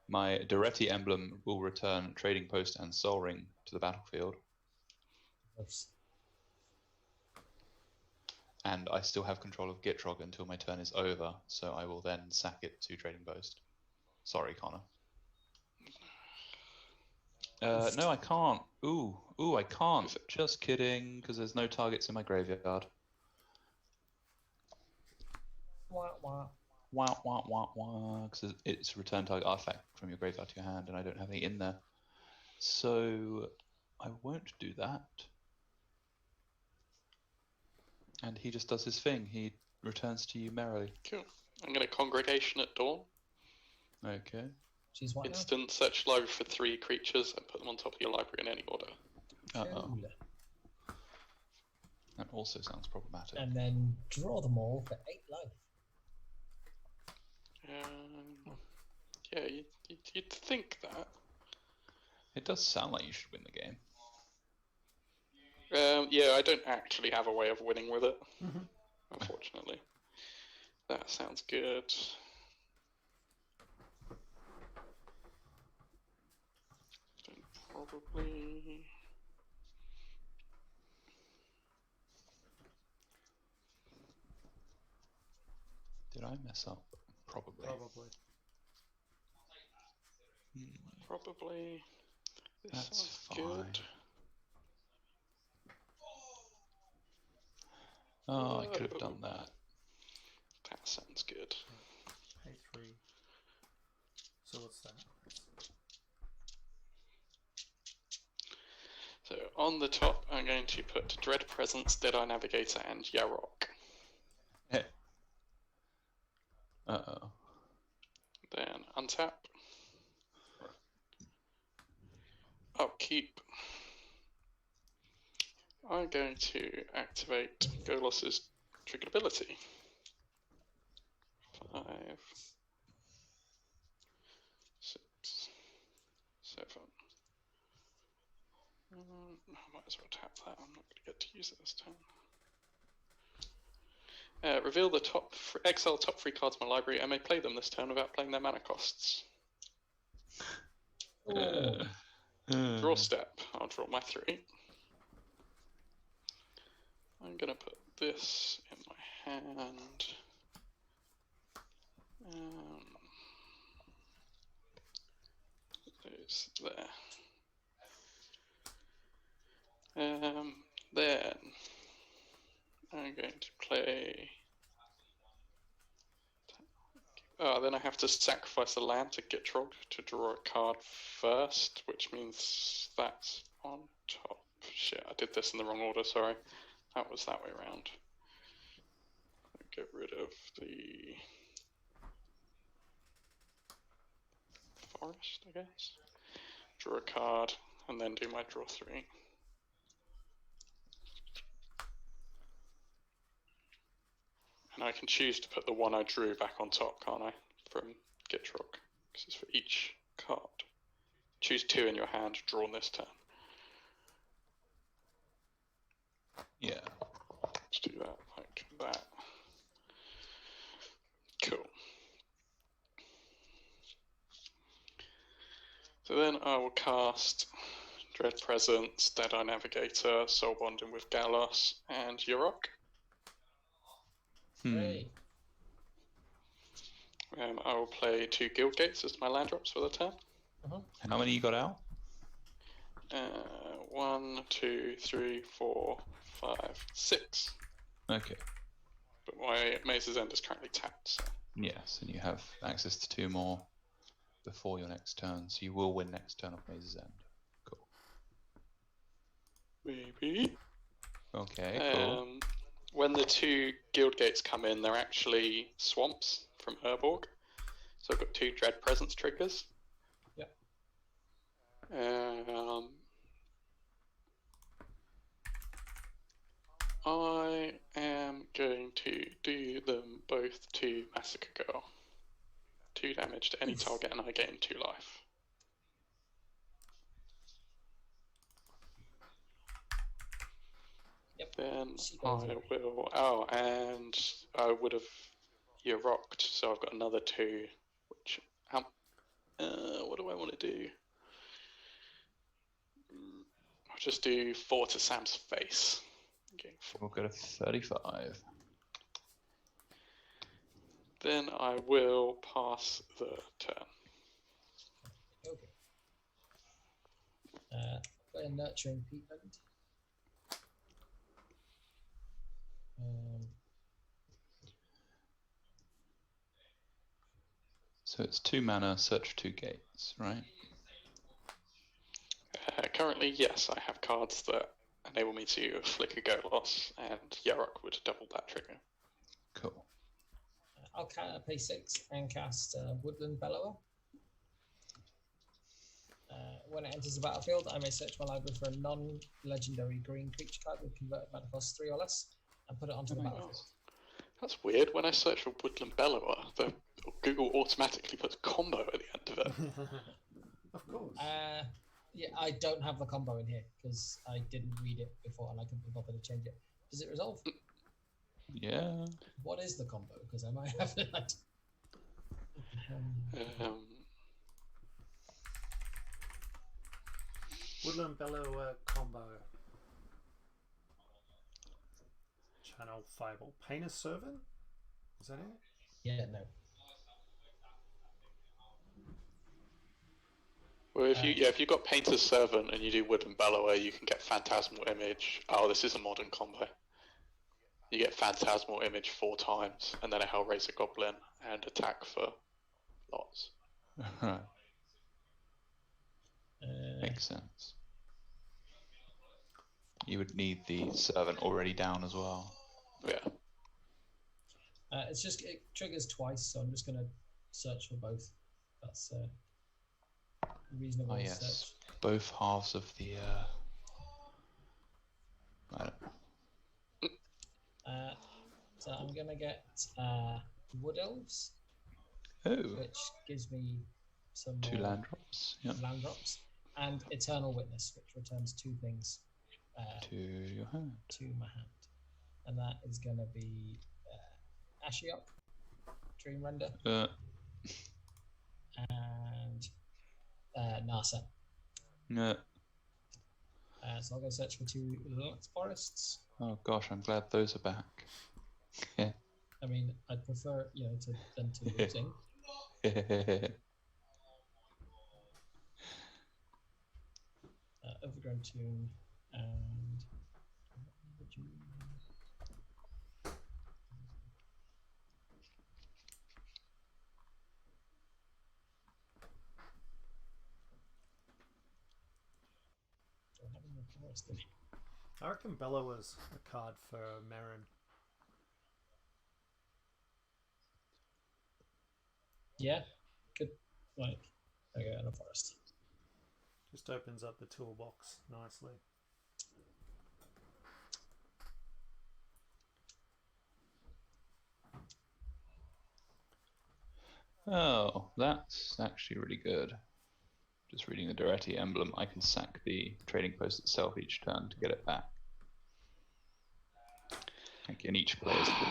My Duretti emblem will return Trading Post and Soul Ring to the battlefield. Oops. And I still have control of Gitrog until my turn is over, so I will then sack it to Trading Post. Sorry, Connor. No, I can't. Ooh, I can't. Just kidding, because there's no targets in my graveyard. Wah, wah. Because it's a return target artifact from your graveyard to your hand, and I don't have any in there. So I won't do that. And he just does his thing. He returns to you merrily. Cool. I'm going to Congregation at Dawn. Okay. She's what now? Instant search library for 3 creatures and put them on top of your library in any order. Uh-oh. Cool. That also sounds problematic. And then draw them all for 8 life. Yeah, you'd think that. It does sound like you should win the game. Yeah, I don't actually have a way of winning with it, unfortunately. That sounds good. Then probably... Did I mess up? Probably. Probably. This That's sounds fine. good. Oh, I could have done that. That sounds good. Pay 3. So what's that? So on the top, I'm going to put Dread Presence, Deadeye Navigator, and Yarok. Uh-oh. Then untap. Upkeep. I'm going to activate Golos' triggered ability. 5, 6, 7. I might as well tap that. I'm not going to get to use it this turn. Reveal the exile top 3 cards of my library. I may play them this turn without playing their mana costs. Draw step. I'll draw my 3. I'm gonna put this in my hand. Those there. Then I'm going to play. Then I have to sacrifice a land to Gitrog to draw a card first, which means that's on top. Shit, I did this in the wrong order, sorry. That was that way around. Get rid of the forest, I guess. Draw a card, and then do my draw 3. And I can choose to put the one I drew back on top, can't I? From Gitrog. Because it's for each card. Choose 2 in your hand, draw on this turn. Yeah. Let's do that like that. Cool. So then I will cast Dread Presence, Deadeye Navigator, Soul Bonding with Golos, and Yarok. Hey. I will play 2 Guild Gates as my land drops for the turn. How many you got out? 1, 2, 3, 4, 5, 6. Okay. But my Maze's End is currently tapped. So. Yes, and you have access to 2 more before your next turn, so you will win next turn of Maze's End. Cool. Maybe. Okay, cool. When the 2 Guild Gates come in, they're actually swamps from Urborg. So I've got 2 Dread Presence triggers. Yep. I am going to do them both to Massacre Girl. 2 damage to any target, and I gain 2 life. Yep. Then I will. Oh, and I would have Yaroked, so I've got another 2. Which what do I want to do? I'll just do 4 to Sam's face. Okay, We'll go to 35. Then I will pass the turn. Okay. Play a Nurturing Peatland. So it's 2 mana, search for 2 gates, right? Currently, yes, I have cards that enable me to flick a Golos, and Yarok would double that trigger. Cool. I'll pay 6 and cast Woodland Bellower. When it enters the battlefield, I may search my library for a non-legendary green creature card with converted mana cost 3 or less, and put it onto the battlefield. That's weird. When I search for Woodland Bellower, Google automatically puts combo at the end of it. Of course. Yeah, I don't have the combo in here because I didn't read it before and I couldn't be bothered to change it. Does it resolve? Yeah. What is the combo? Because I might have that. Woodland Bellower combo. Channel Fable. Painter's Servant? Is that it? Yeah, no. Well, if you've got Painter's Servant and you do Woodland Bellower, you can get Phantasmal Image. Oh, this is a modern combo. You get Phantasmal Image 4 times, and then a Hellraiser Goblin, and attack for lots. Right. Makes sense. You would need the servant already down as well. Yeah. It's just, it triggers twice, so I'm just going to search for both. That's reasonable search. Both halves of the... I don't know. So I'm going to get Wood Elves, Oh. which gives me some 2 more land drops. Yep. land drops, and Eternal Witness, which returns 2 things To your hand. to my hand. And that is going to be Ashiok, Dream Render, and Narset. No. So I'll go search for 2 Lux Forests. Oh gosh, I'm glad those are back. I mean, I'd prefer, than to losing. Overgrown Tune and. Don't have any forest in it. I reckon Bella was a card for Merrin. Yeah, good. Like, okay, in a forest. Just opens up the toolbox nicely. Oh, that's actually really good. Just reading the Duretti emblem, I can sack the trading post itself each turn to get it back. Thank you, and each player's turn.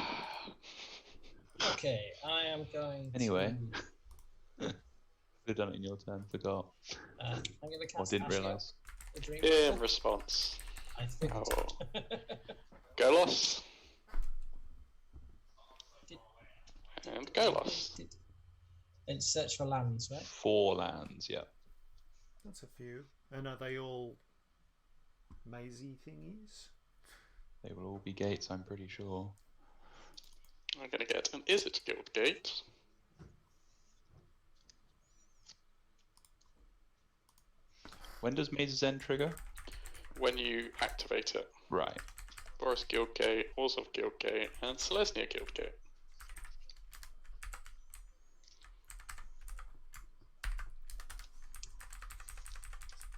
Okay, I am going Anyway. to. Could have done it in your turn, forgot. I'm going to Or cast didn't Ashiok, realise. the Dream In Master. response. I think. Oh. Golos. And Golos. It's search for lands, right? 4 lands, yeah. That's a few. And are they all mazy thingies? They will all be gates, I'm pretty sure. I'm going to get an Is It Guild Gate. When does Maze's End trigger? When you activate it. Right. Boris Guild Gate, Orzhov Guild Gate, and Selesnya Guild Gate.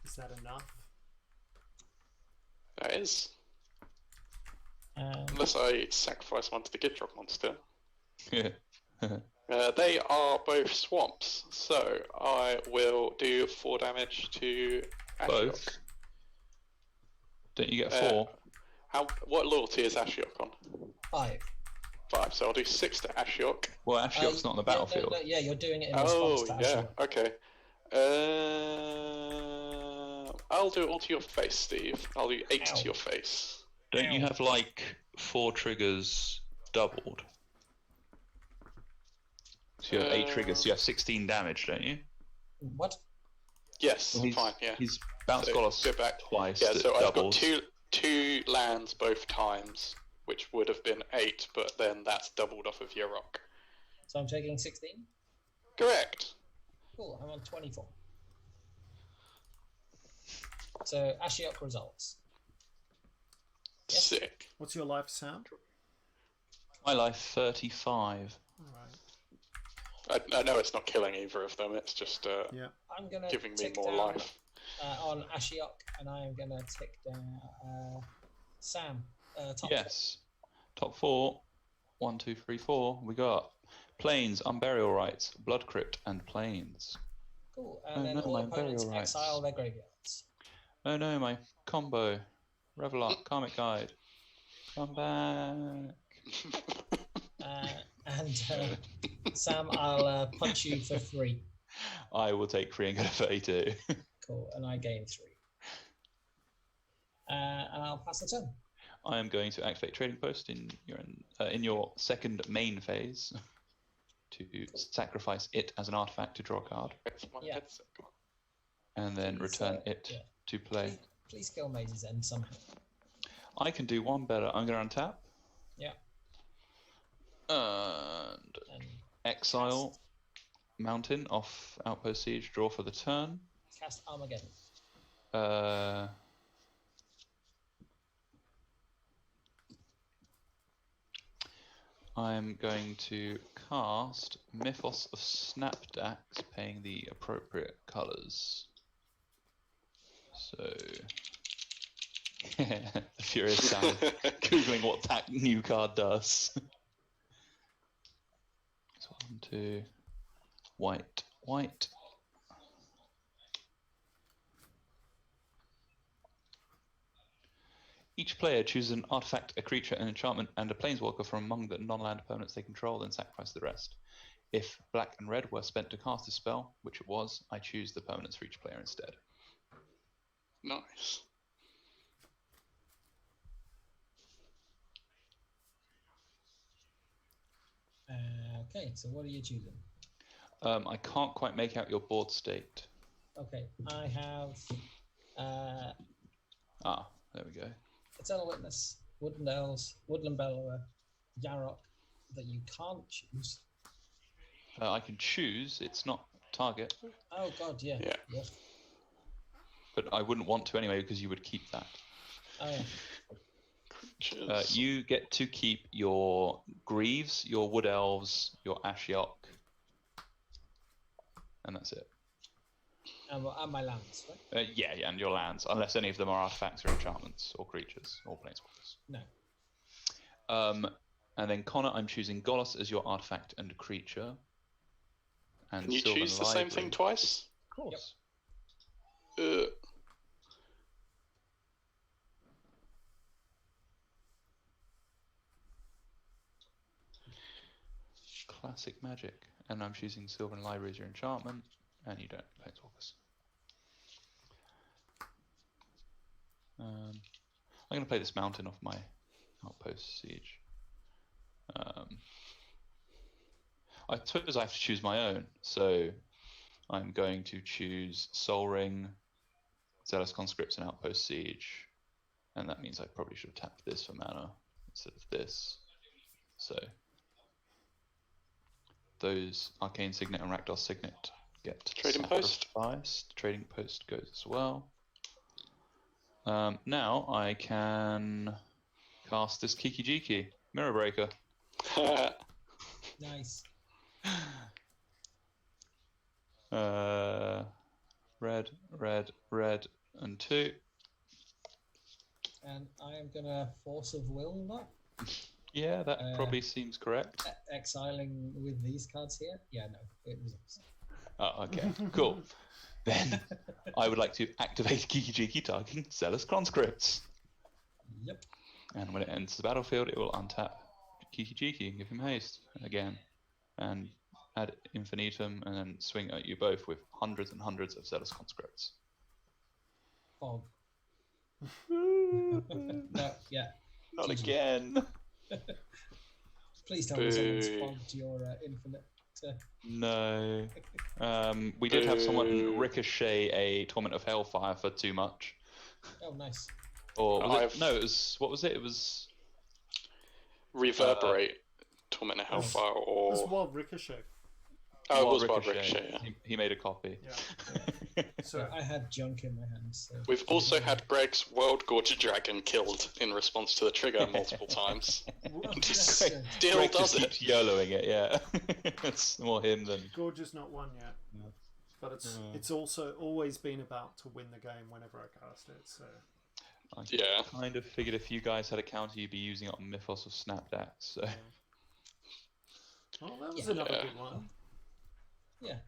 Is that enough? That is. Unless I sacrifice one to the Gitrog monster. They are both swamps, so I will do 4 damage to Ashiok. Both? Don't you get 4? What loyalty is Ashiok on? 5. 5, so I'll do 6 to Ashiok. Well, Ashiok's not on the battlefield. No, yeah, you're doing it in response to Ashiok. Okay. I'll do it all to your face, Steve. I'll do 8 to your face. Don't you have like 4 triggers doubled? So you have 8 triggers, so you have 16 damage, don't you? What? Yes, Well, fine, yeah. He's bounced So, Golos go back. twice. Yeah, that so I've got doubles. two lands both times, which would have been 8, but then that's doubled off of Yarok. So I'm taking 16? Correct. Cool, I'm on 24. So Ashiok results. Yes. Sick. What's your life, Sam? My life 35. Alright. I know it's not killing either of them, it's just Yeah. I'm gonna giving me tick more down, life. On Ashiok, and I am gonna tick down Sam. Top Yes. Top 4. 1, 2, 3, 4. We got Plains, Unburial Rights, Blood Crypt, and Plains. Cool, Oh, and then no, all my opponents burial rights. exile their graveyards. Oh no, my combo. Revelar, Karmic Guide. Come back. And Sam, I'll punch you for 3. I will take 3 and go to 32. Cool, and I gain 3. And I'll pass the turn. I am going to activate Trading Post in your second main phase to sacrifice it as an artifact to draw a card, It's my Yeah. headset. and then Please, return it yeah. to play. Please kill Maze's End somehow. I can do one better. I'm going to untap. Yeah. And And exile Mountain off Outpost Siege, draw for the turn. cast Armageddon. I'm going to cast Mythos of Snapdax, paying the appropriate colours. So, the furious sound, googling what that new card does. So 1, 2, white, white. Each player chooses an artifact, a creature, an enchantment, and a planeswalker from among the non-land opponents they control, then sacrifice the rest. if black and red were spent to cast a spell, which it was, I choose the permanents for each player instead. Nice. Okay, so what are you choosing? I can't quite make out your board state. Okay, I have There we go. Eternal Witness, Woodland Elves, Woodland Bellower, Yarok that you can't choose. I can choose, it's not target, Oh god, yeah. Yeah. Yep. but I wouldn't want to anyway because you would keep that. Oh yeah. Creatures. You get to keep your Greaves, your Wood Elves, your Ashiok, and that's it. And my lands, right? Yeah, and your lands, unless any of them are artifacts or enchantments or creatures or planeswalkers. No. And then Connor, I'm choosing Golos as your artifact and creature. And Can you Sylvan choose the same Library. thing twice? Of course. Classic magic. And I'm choosing Sylvan Library as your enchantment, and you don't have planeswalkers. I'm going to play this mountain off my Outpost Siege. I suppose I have to choose my own, so I'm going to choose Sol Ring, Zealous Conscripts, and Outpost Siege, and that means I probably should have tapped this for mana instead of this. So those Arcane Signet and Rakdos Signet get Trading Post. sacrificed. Trading Post goes as well. Now I can cast this Kiki Jiki, Mirror Breaker. Nice. Red, red, and 2. And I am gonna Force of Will that. Yeah, that probably seems correct. Exiling with these cards here. Yeah, no, it was awesome. Oh, okay, cool. Then I would like to activate Kiki Jiki targeting Zealous Conscripts. Yep. And when it enters the battlefield, it will untap Kiki Jiki and give him haste again. And add infinitum and then swing at you both with hundreds and hundreds of Zealous Conscripts. Fog. No, yeah. Not GG. again! Please tell me someone's fogged your infinite. No. We did have someone ricochet a Torment of Hellfire for too much. Oh, nice. Or was it? No, it was... What was it? It was... Reverberate, Torment of Hellfire, It or... was Wild Ricochet. Oh, it was Wild Ricochet, yeah. He made a copy. Yeah. So I had junk in my hands. So. We've also had Greg's World Gorge Dragon killed in response to the trigger multiple times. That's Still Greg does just it. keeps YOLOing it, yeah. It's more him than... Gorge is not won yet, No. but it's also always been about to win the game whenever I cast it. So Yeah. Kind of figured if you guys had a counter, you'd be using it on Mythos of Snapdax, so... that was another good one. Yeah.